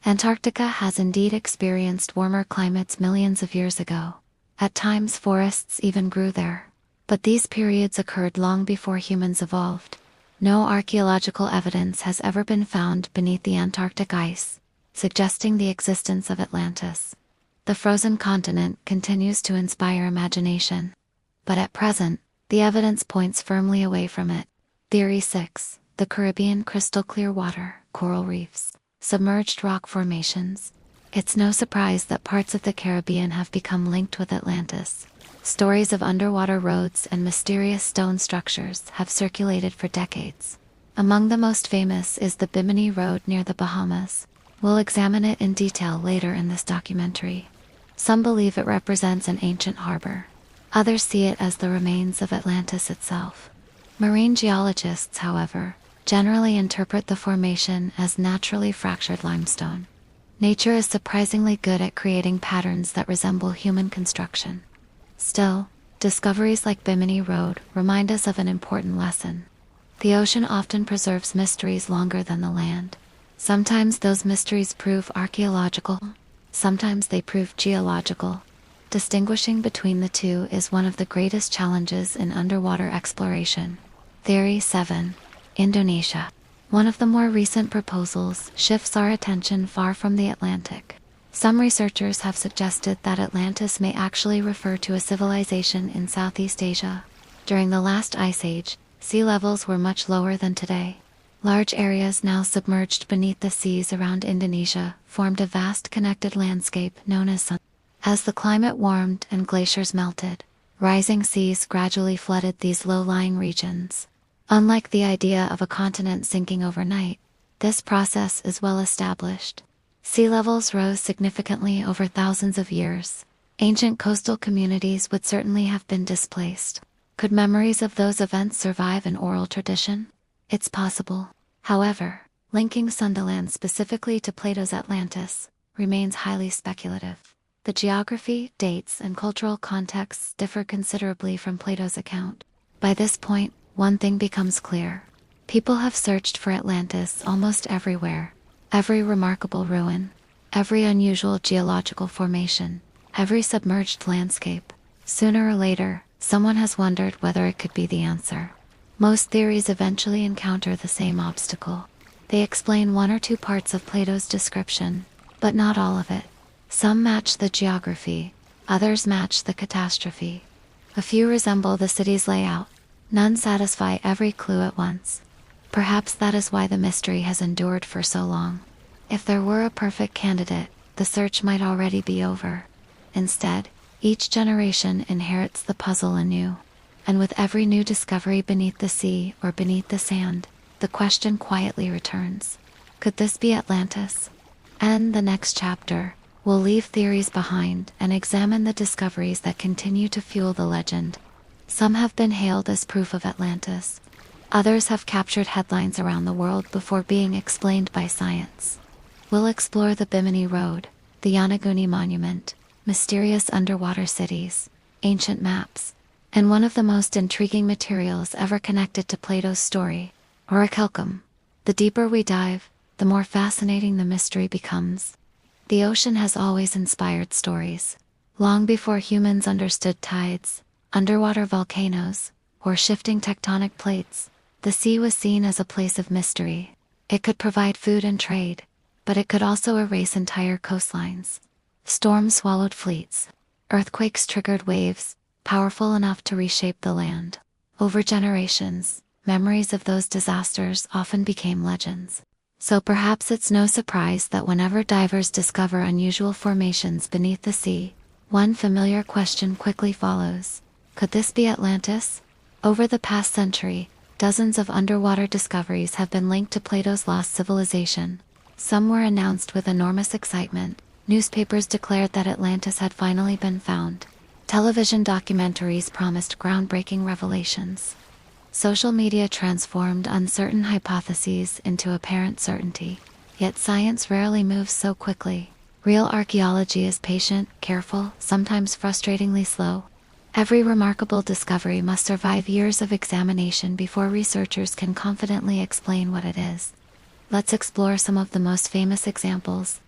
Antarctica has indeed experienced warmer climates millions of years ago. At times forests even grew there. But these periods occurred long before humans evolved. No archaeological evidence has ever been found beneath the Antarctic ice, suggesting the existence of Atlantis. The frozen continent continues to inspire imagination. But at present, the evidence points firmly away from it. Theory 6. The Caribbean crystal clear water, coral reefs, submerged rock formations. It's no surprise that parts of the Caribbean have become linked with Atlantis. Stories of underwater roads and mysterious stone structures have circulated for decades. Among the most famous is the Bimini Road near the Bahamas. We'll examine it in detail later in this documentary. Some believe it represents an ancient harbor. Others see it as the remains of Atlantis itself. Marine geologists, however, generally interpret the formation as naturally fractured limestone. Nature is surprisingly good at creating patterns that resemble human construction. Still, discoveries like Bimini Road remind us of an important lesson. The ocean often preserves mysteries longer than the land. Sometimes those mysteries prove archaeological, sometimes they prove geological. Distinguishing between the two is one of the greatest challenges in underwater exploration. Theory 7. Indonesia. One of the more recent proposals shifts our attention far from the Atlantic. Some researchers have suggested that Atlantis may actually refer to a civilization in Southeast Asia. During the last ice age, sea levels were much lower than today. Large areas now submerged beneath the seas around Indonesia formed a vast connected landscape known as Sun. As the climate warmed and glaciers melted, rising seas gradually flooded these low-lying regions. Unlike the idea of a continent sinking overnight, this process is well established. Sea levels rose significantly over thousands of years. Ancient coastal communities would certainly have been displaced. Could memories of those events survive in oral tradition? It's possible. However, linking Sundaland specifically to Plato's Atlantis remains highly speculative. The geography, dates, and cultural contexts differ considerably from Plato's account. By this point, one thing becomes clear. People have searched for Atlantis almost everywhere. Every remarkable ruin, every unusual geological formation, every submerged landscape. Sooner or later, someone has wondered whether it could be the answer. Most theories eventually encounter the same obstacle. They explain one or two parts of Plato's description, but not all of it. Some match the geography, others match the catastrophe. A few resemble the city's layout, none satisfy every clue at once. Perhaps that is why the mystery has endured for so long. If there were a perfect candidate, the search might already be over. Instead, each generation inherits the puzzle anew. And with every new discovery beneath the sea or beneath the sand, the question quietly returns. Could this be Atlantis? And the next chapter, we'll leave theories behind and examine the discoveries that continue to fuel the legend. Some have been hailed as proof of Atlantis. Others have captured headlines around the world before being explained by science. We'll explore the Bimini Road, the Yonaguni Monument, mysterious underwater cities, ancient maps, and one of the most intriguing materials ever connected to Plato's story, orichalcum. The deeper we dive, the more fascinating the mystery becomes. The ocean has always inspired stories. Long before humans understood tides, underwater volcanoes, or shifting tectonic plates, the sea was seen as a place of mystery. It could provide food and trade, but it could also erase entire coastlines. Storms swallowed fleets. Earthquakes triggered waves, powerful enough to reshape the land. Over generations, memories of those disasters often became legends. So perhaps it's no surprise that whenever divers discover unusual formations beneath the sea, one familiar question quickly follows. Could this be Atlantis? Over the past century, dozens of underwater discoveries have been linked to Plato's lost civilization. Some were announced with enormous excitement. Newspapers declared that Atlantis had finally been found. Television documentaries promised groundbreaking revelations. Social media transformed uncertain hypotheses into apparent certainty. Yet science rarely moves so quickly. Real archaeology is patient, careful, sometimes frustratingly slow. Every remarkable discovery must survive years of examination before researchers can confidently explain what it is. Let's explore some of the most famous examples.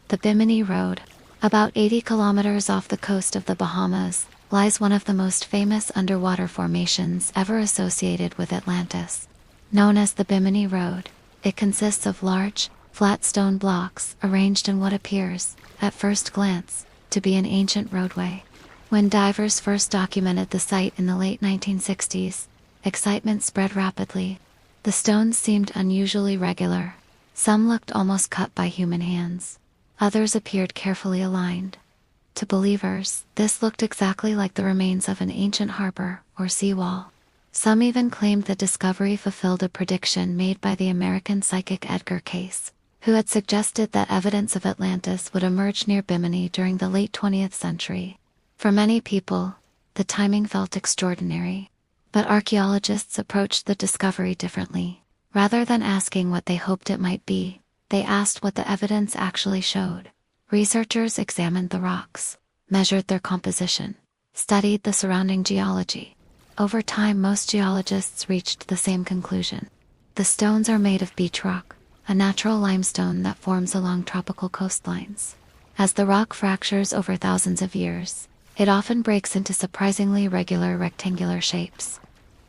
The Bimini Road. About 80 kilometers off the coast of the Bahamas, lies one of the most famous underwater formations ever associated with Atlantis. Known as the Bimini Road, it consists of large, flat stone blocks arranged in what appears, at first glance, to be an ancient roadway. When divers first documented the site in the late 1960s, excitement spread rapidly. The stones seemed unusually regular. Some looked almost cut by human hands. Others appeared carefully aligned. To believers, this looked exactly like the remains of an ancient harbor or seawall. Some even claimed the discovery fulfilled a prediction made by the American psychic Edgar Cayce, who had suggested that evidence of Atlantis would emerge near Bimini during the late 20th century. For many people, the timing felt extraordinary. But archaeologists approached the discovery differently. Rather than asking what they hoped it might be, they asked what the evidence actually showed. Researchers examined the rocks, measured their composition, studied the surrounding geology. Over time, most geologists reached the same conclusion. The stones are made of beach rock, a natural limestone that forms along tropical coastlines. As the rock fractures over thousands of years, it often breaks into surprisingly regular rectangular shapes.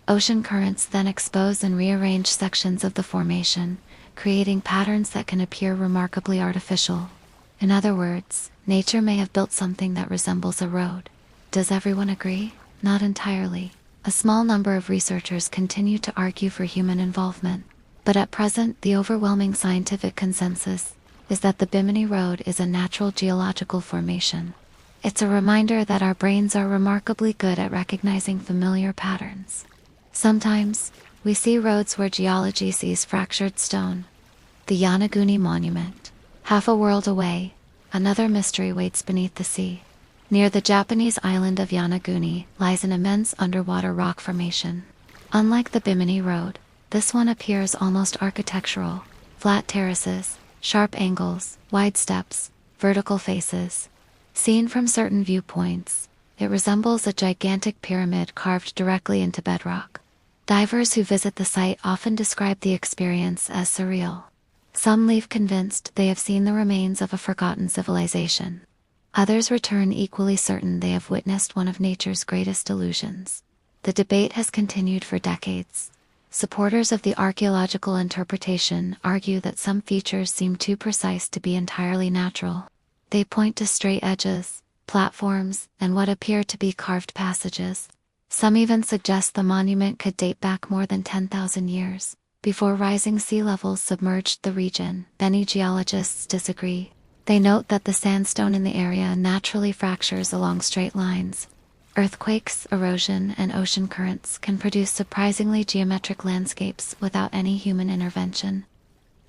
Ocean currents then expose and rearrange sections of the formation, creating patterns that can appear remarkably artificial. In other words, nature may have built something that resembles a road. Does everyone agree? Not entirely. A small number of researchers continue to argue for human involvement. But at present, the overwhelming scientific consensus is that the Bimini Road is a natural geological formation. It's a reminder that our brains are remarkably good at recognizing familiar patterns. Sometimes, we see roads where geology sees fractured stone. The Yonaguni Monument. Half a world away, another mystery waits beneath the sea. Near the Japanese island of Yonaguni lies an immense underwater rock formation. Unlike the Bimini Road, this one appears almost architectural. Flat terraces, sharp angles, wide steps, vertical faces. Seen from certain viewpoints, it resembles a gigantic pyramid carved directly into bedrock. Divers who visit the site often describe the experience as surreal. Some leave convinced they have seen the remains of a forgotten civilization. Others return equally certain they have witnessed one of nature's greatest illusions. The debate has continued for decades. Supporters of the archaeological interpretation argue that some features seem too precise to be entirely natural. They point to straight edges, platforms, and what appear to be carved passages. Some even suggest the monument could date back more than 10,000 years, before rising sea levels submerged the region. Many geologists disagree. They note that the sandstone in the area naturally fractures along straight lines. Earthquakes, erosion, and ocean currents can produce surprisingly geometric landscapes without any human intervention.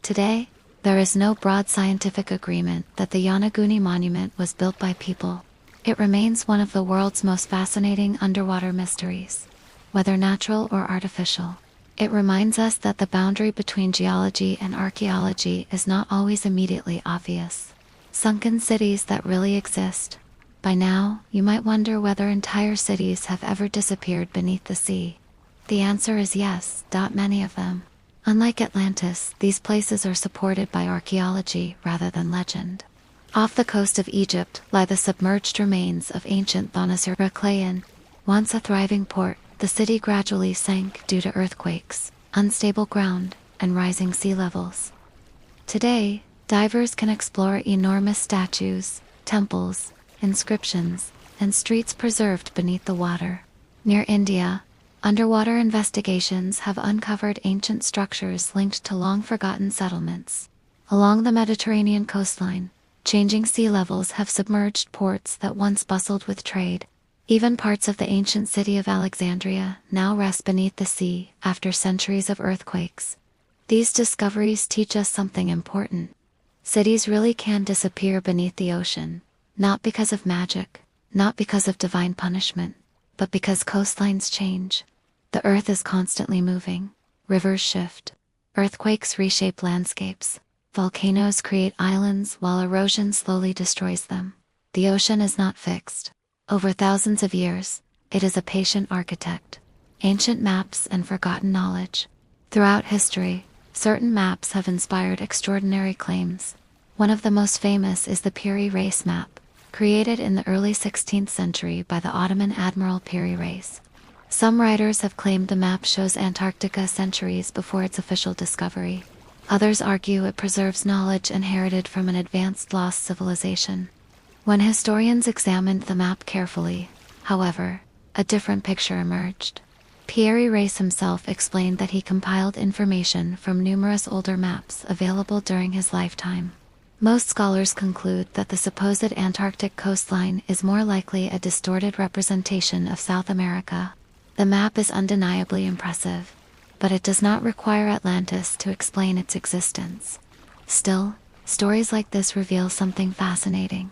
Today, there is no broad scientific agreement that the Yonaguni Monument was built by people. It remains one of the world's most fascinating underwater mysteries. Whether natural or artificial, it reminds us that the boundary between geology and archaeology is not always immediately obvious. Sunken cities that really exist. By now, you might wonder whether entire cities have ever disappeared beneath the sea. The answer is yes, many of them. Unlike Atlantis, these places are supported by archaeology rather than legend. Off the coast of Egypt lie the submerged remains of ancient Thanissar. Once a thriving port, the city gradually sank due to earthquakes, unstable ground, and rising sea levels. Today, divers can explore enormous statues, temples, inscriptions, and streets preserved beneath the water. Near India, underwater investigations have uncovered ancient structures linked to long-forgotten settlements. Along the Mediterranean coastline, changing sea levels have submerged ports that once bustled with trade. Even parts of the ancient city of Alexandria now rest beneath the sea after centuries of earthquakes. These discoveries teach us something important. Cities really can disappear beneath the ocean, not because of magic, not because of divine punishment, but because coastlines change. The earth is constantly moving, rivers shift, earthquakes reshape landscapes, volcanoes create islands while erosion slowly destroys them. The ocean is not fixed. Over thousands of years, it is a patient architect. Ancient maps and forgotten knowledge. Throughout history, certain maps have inspired extraordinary claims. One of the most famous is the Piri Reis map, created in the early 16th century by the Ottoman Admiral Piri Reis. Some writers have claimed the map shows Antarctica centuries before its official discovery. Others argue it preserves knowledge inherited from an advanced lost civilization. When historians examined the map carefully, however, a different picture emerged. Piri Reis himself explained that he compiled information from numerous older maps available during his lifetime. Most scholars conclude that the supposed Antarctic coastline is more likely a distorted representation of South America. The map is undeniably impressive, but it does not require Atlantis to explain its existence. Still, stories like this reveal something fascinating.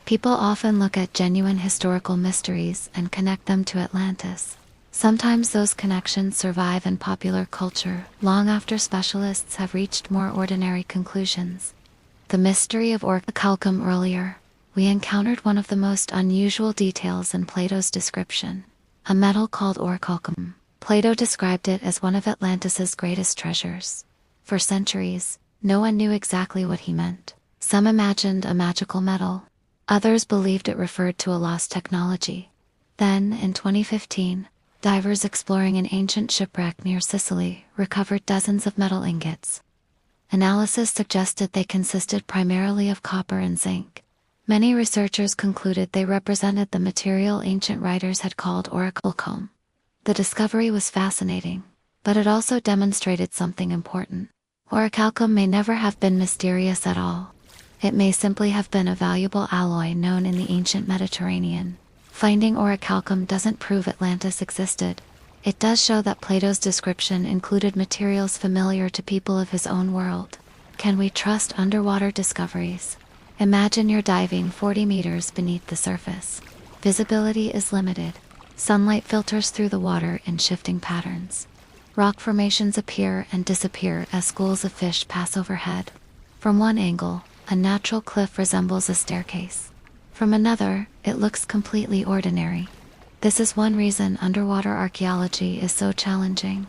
People often look at genuine historical mysteries and connect them to Atlantis. Sometimes those connections survive in popular culture long after specialists have reached more ordinary conclusions. The mystery of orichalcum. Earlier, we encountered one of the most unusual details in Plato's description, a metal called orichalcum. Plato described it as one of Atlantis's greatest treasures. For centuries, no one knew exactly what he meant. Some imagined a magical metal. Others believed it referred to a lost technology. Then, in 2015, divers exploring an ancient shipwreck near Sicily recovered dozens of metal ingots. Analysis suggested they consisted primarily of copper and zinc. Many researchers concluded they represented the material ancient writers had called orichalcum. The discovery was fascinating, but it also demonstrated something important. Orichalcum may never have been mysterious at all. It may simply have been a valuable alloy known in the ancient Mediterranean. Finding orichalcum doesn't prove Atlantis existed. It does show that Plato's description included materials familiar to people of his own world. Can we trust underwater discoveries? Imagine you're diving 40 meters beneath the surface. Visibility is limited. Sunlight filters through the water in shifting patterns. Rock formations appear and disappear as schools of fish pass overhead. From one angle, a natural cliff resembles a staircase. From another, it looks completely ordinary. This is one reason underwater archaeology is so challenging.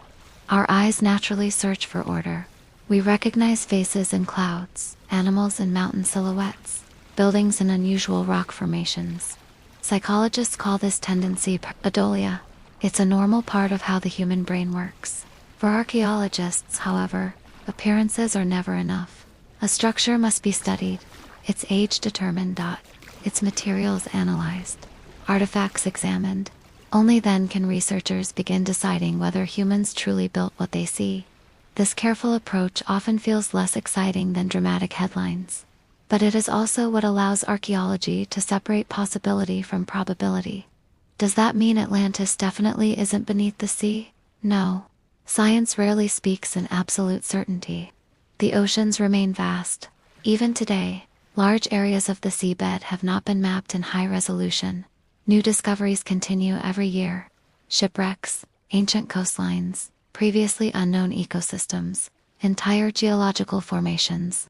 Our eyes naturally search for order. We recognize faces in clouds, animals in mountain silhouettes, buildings in unusual rock formations. Psychologists call this tendency pareidolia. It's a normal part of how the human brain works. For archaeologists, however, appearances are never enough. A structure must be studied, its age determined, its materials analyzed, artifacts examined. Only then can researchers begin deciding whether humans truly built what they see. This careful approach often feels less exciting than dramatic headlines. But it is also what allows archaeology to separate possibility from probability. Does that mean Atlantis definitely isn't beneath the sea? No. Science rarely speaks in absolute certainty. The oceans remain vast. Even today, large areas of the seabed have not been mapped in high resolution. New discoveries continue every year. Shipwrecks, ancient coastlines, previously unknown ecosystems, entire geological formations.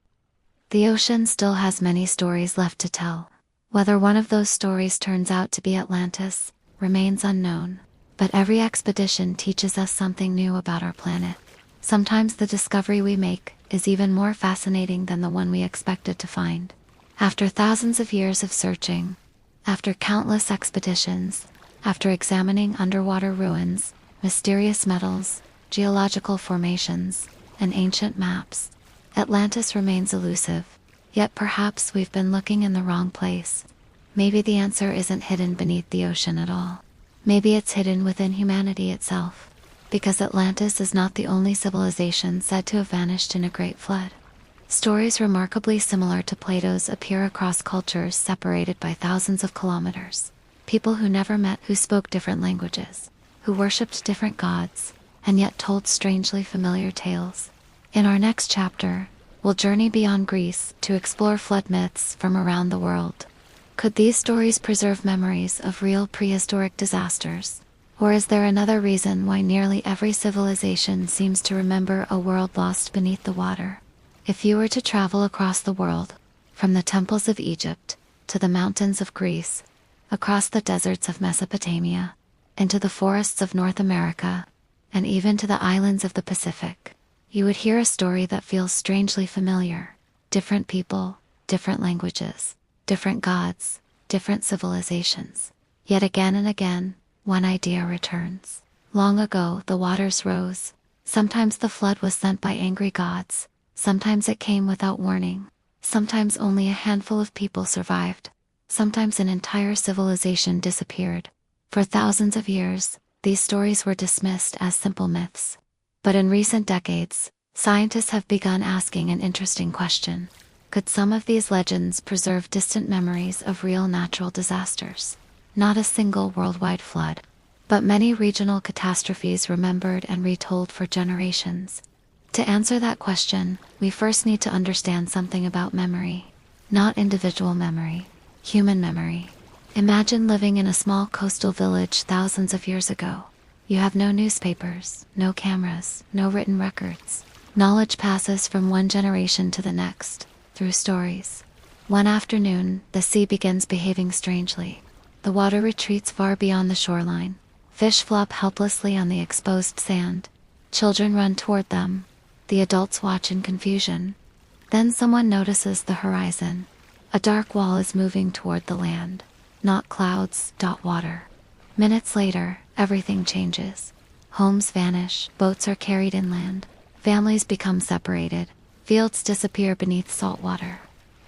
The ocean still has many stories left to tell. Whether one of those stories turns out to be Atlantis remains unknown. But every expedition teaches us something new about our planet. Sometimes the discovery we make is even more fascinating than the one we expected to find. After thousands of years of searching, after countless expeditions, after examining underwater ruins, mysterious metals, geological formations, and ancient maps, Atlantis remains elusive. Yet perhaps we've been looking in the wrong place. Maybe the answer isn't hidden beneath the ocean at all. Maybe it's hidden within humanity itself. Because Atlantis is not the only civilization said to have vanished in a great flood. Stories remarkably similar to Plato's appear across cultures separated by thousands of kilometers. People who never met, who spoke different languages, who worshipped different gods, and yet told strangely familiar tales. In our next chapter, we'll journey beyond Greece to explore flood myths from around the world. Could these stories preserve memories of real prehistoric disasters? Or is there another reason why nearly every civilization seems to remember a world lost beneath the water? If you were to travel across the world, from the temples of Egypt, to the mountains of Greece, across the deserts of Mesopotamia, into the forests of North America, and even to the islands of the Pacific, you would hear a story that feels strangely familiar. Different people, different languages, different gods, different civilizations. Yet again and again, one idea returns. Long ago, the waters rose. Sometimes the flood was sent by angry gods. Sometimes it came without warning. Sometimes only a handful of people survived. Sometimes an entire civilization disappeared. For thousands of years, these stories were dismissed as simple myths. But in recent decades, scientists have begun asking an interesting question. Could some of these legends preserve distant memories of real natural disasters? Not a single worldwide flood, but many regional catastrophes remembered and retold for generations. To answer that question, we first need to understand something about memory. Not individual memory, human memory. Imagine living in a small coastal village thousands of years ago. You have no newspapers, no cameras, no written records. Knowledge passes from one generation to the next, through stories. One afternoon, the sea begins behaving strangely. The water retreats far beyond the shoreline. Fish flop helplessly on the exposed sand. Children run toward them. The adults watch in confusion. Then someone notices the horizon. A dark wall is moving toward the land. Not clouds, water. Minutes later, everything changes. Homes vanish, boats are carried inland. Families become separated. Fields disappear beneath salt water.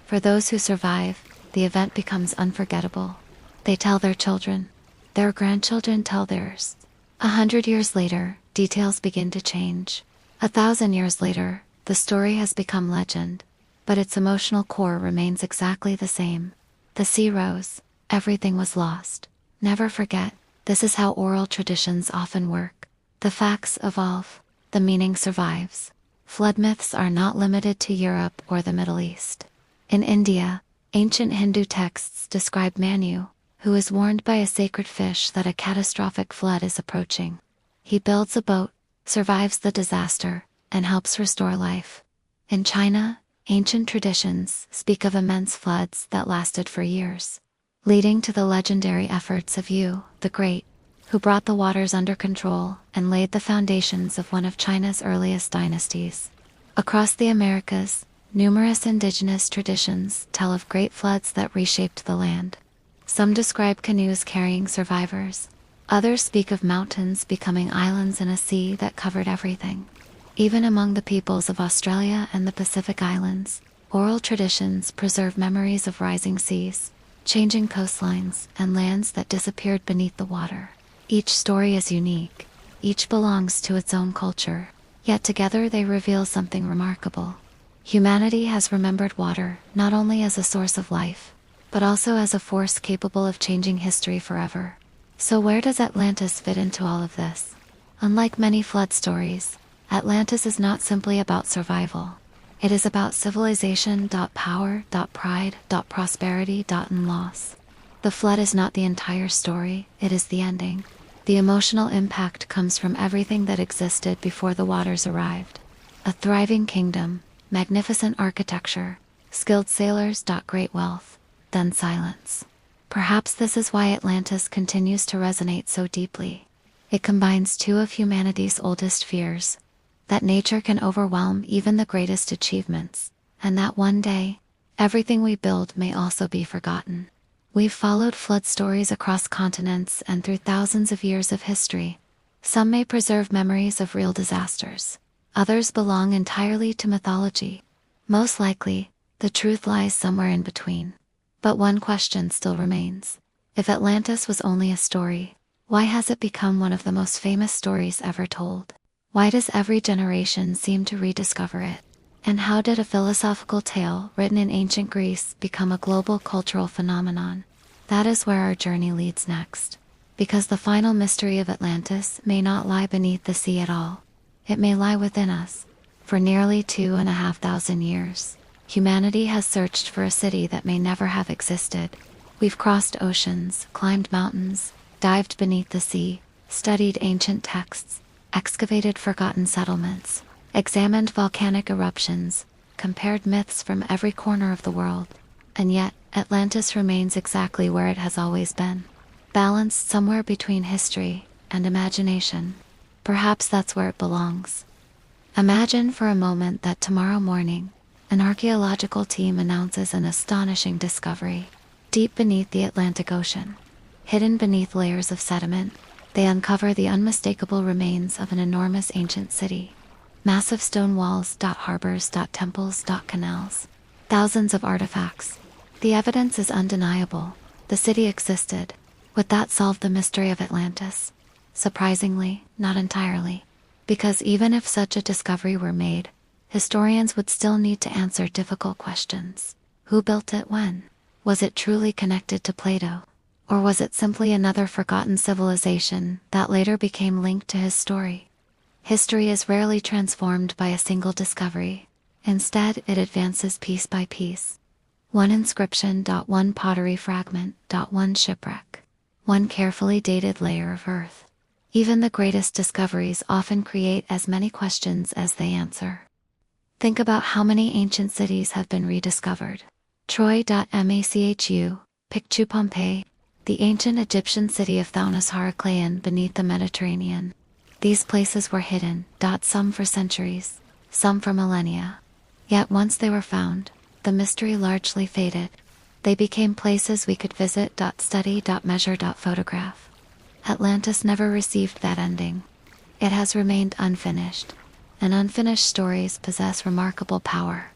For those who survive, the event becomes unforgettable. They tell their children. Their grandchildren tell theirs. 100 years later, details begin to change. 1,000 years later, the story has become legend. But its emotional core remains exactly the same. The sea rose. Everything was lost. Never forget, this is how oral traditions often work. The facts evolve. The meaning survives. Flood myths are not limited to Europe or the Middle East. In India, ancient Hindu texts describe Manu, who is warned by a sacred fish that a catastrophic flood is approaching. He builds a boat, survives the disaster, and helps restore life. In China, ancient traditions speak of immense floods that lasted for years. leading to the legendary efforts of Yu, the Great, who brought the waters under control and laid the foundations of one of China's earliest dynasties. Across the Americas, numerous indigenous traditions tell of great floods that reshaped the land. Some describe canoes carrying survivors. Others speak of mountains becoming islands in a sea that covered everything. Even among the peoples of Australia and the Pacific Islands, oral traditions preserve memories of rising seas, changing coastlines, and lands that disappeared beneath the water. Each story is unique. Each belongs to its own culture. Yet together they reveal something remarkable. Humanity has remembered water not only as a source of life, but also as a force capable of changing history forever. So where does Atlantis fit into all of this? Unlike many flood stories, Atlantis is not simply about survival. It is about civilization, power, pride, prosperity, and loss. The flood is not the entire story, it is the ending. The emotional impact comes from everything that existed before the waters arrived. A thriving kingdom, magnificent architecture, skilled sailors, great wealth, then silence. Perhaps this is why Atlantis continues to resonate so deeply. It combines two of humanity's oldest fears: that nature can overwhelm even the greatest achievements, and that one day, everything we build may also be forgotten. We've followed flood stories across continents and through thousands of years of history. Some may preserve memories of real disasters. Others belong entirely to mythology. Most likely, the truth lies somewhere in between. But one question still remains. If Atlantis was only a story, why has it become one of the most famous stories ever told? Why does every generation seem to rediscover it? And how did a philosophical tale written in ancient Greece become a global cultural phenomenon? That is where our journey leads next. Because the final mystery of Atlantis may not lie beneath the sea at all. It may lie within us. For nearly 2,500 years, humanity has searched for a city that may never have existed. We've crossed oceans, climbed mountains, dived beneath the sea, studied ancient texts, excavated forgotten settlements, examined volcanic eruptions, compared myths from every corner of the world. And yet, Atlantis remains exactly where it has always been. Balanced somewhere between history and imagination. Perhaps that's where it belongs. Imagine for a moment that tomorrow morning, an archaeological team announces an astonishing discovery. Deep beneath the Atlantic Ocean, hidden beneath layers of sediment, they uncover the unmistakable remains of an enormous ancient city. Massive stone walls, harbors, temples, canals. Thousands of artifacts. The evidence is undeniable. The city existed. Would that solve the mystery of Atlantis? Surprisingly, not entirely. Because even if such a discovery were made, historians would still need to answer difficult questions. Who built it when? Was it truly connected to Plato? Or was it simply another forgotten civilization that later became linked to his story? History is rarely transformed by a single discovery. Instead, it advances piece by piece. One inscription, one pottery fragment, one shipwreck. One carefully dated layer of earth. Even the greatest discoveries often create as many questions as they answer. Think about how many ancient cities have been rediscovered. Troy. Machu Picchu, Pompeii, the ancient Egyptian city of Thaunos Heracleion beneath the Mediterranean. These places were hidden, some for centuries, some for millennia. Yet once they were found, the mystery largely faded. They became places we could visit, study, measure, photograph. Atlantis never received that ending. It has remained unfinished. And unfinished stories possess remarkable power.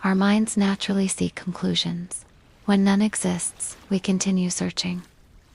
Our minds naturally seek conclusions. When none exists, we continue searching.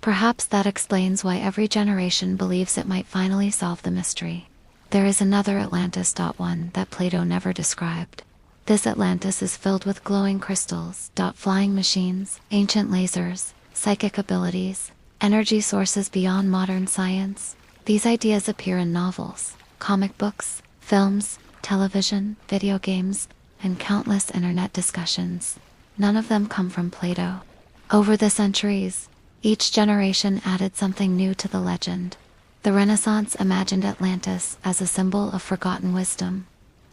Perhaps that explains why every generation believes it might finally solve the mystery. There is another Atlantis. One that Plato never described. This Atlantis is filled with glowing crystals, flying machines, ancient lasers, psychic abilities, energy sources beyond modern science. These ideas appear in novels, comic books, films, television, video games, and countless internet discussions. None of them come from Plato. Over the centuries, each generation added something new to the legend. The Renaissance imagined Atlantis as a symbol of forgotten wisdom.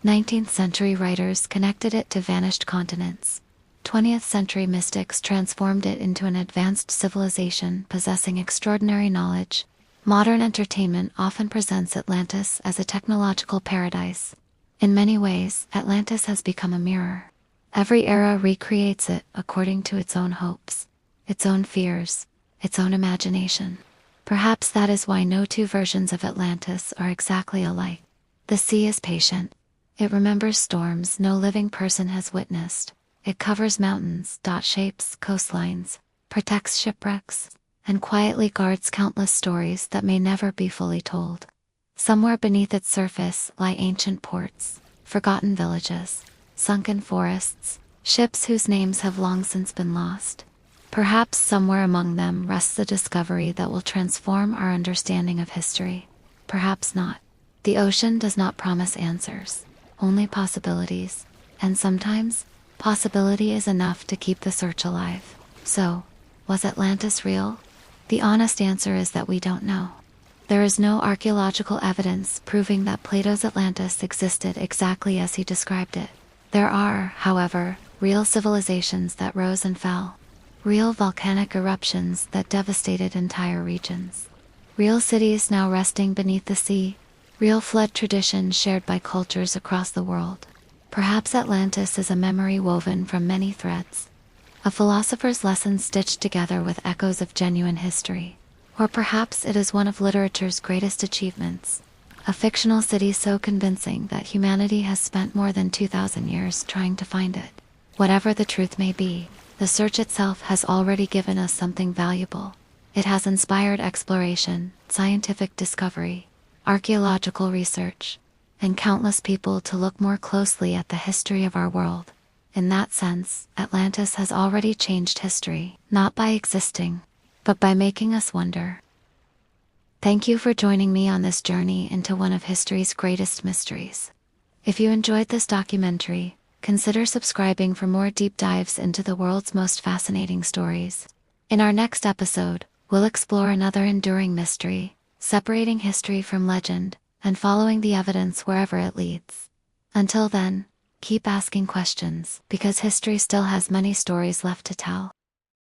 19th century writers connected it to vanished continents. 20th century mystics transformed it into an advanced civilization possessing extraordinary knowledge. Modern entertainment often presents Atlantis as a technological paradise. In many ways, Atlantis has become a mirror. Every era recreates it according to its own hopes, its own fears, its own imagination. Perhaps that is why no two versions of Atlantis are exactly alike. The sea is patient. It remembers storms no living person has witnessed. It covers mountains, shapes coastlines, protects shipwrecks, and quietly guards countless stories that may never be fully told. Somewhere beneath its surface lie ancient ports, forgotten villages, sunken forests, ships whose names have long since been lost. Perhaps somewhere among them rests a discovery that will transform our understanding of history. Perhaps not. The ocean does not promise answers, only possibilities, and sometimes, possibility is enough to keep the search alive. So, was Atlantis real? The honest answer is that we don't know. There is no archaeological evidence proving that Plato's Atlantis existed exactly as he described it. There are, however, real civilizations that rose and fell. Real volcanic eruptions that devastated entire regions. Real cities now resting beneath the sea. Real flood traditions shared by cultures across the world. Perhaps Atlantis is a memory woven from many threads. A philosopher's lesson stitched together with echoes of genuine history. Or perhaps it is one of literature's greatest achievements. A fictional city so convincing that humanity has spent more than 2,000 years trying to find it. Whatever the truth may be, the search itself has already given us something valuable. It has inspired exploration, scientific discovery, archaeological research, and countless people to look more closely at the history of our world. In that sense, Atlantis has already changed history, not by existing, but by making us wonder. Thank you for joining me on this journey into one of history's greatest mysteries. If you enjoyed this documentary, consider subscribing for more deep dives into the world's most fascinating stories. In our next episode, we'll explore another enduring mystery, separating history from legend, and following the evidence wherever it leads. Until then, keep asking questions, because history still has many stories left to tell.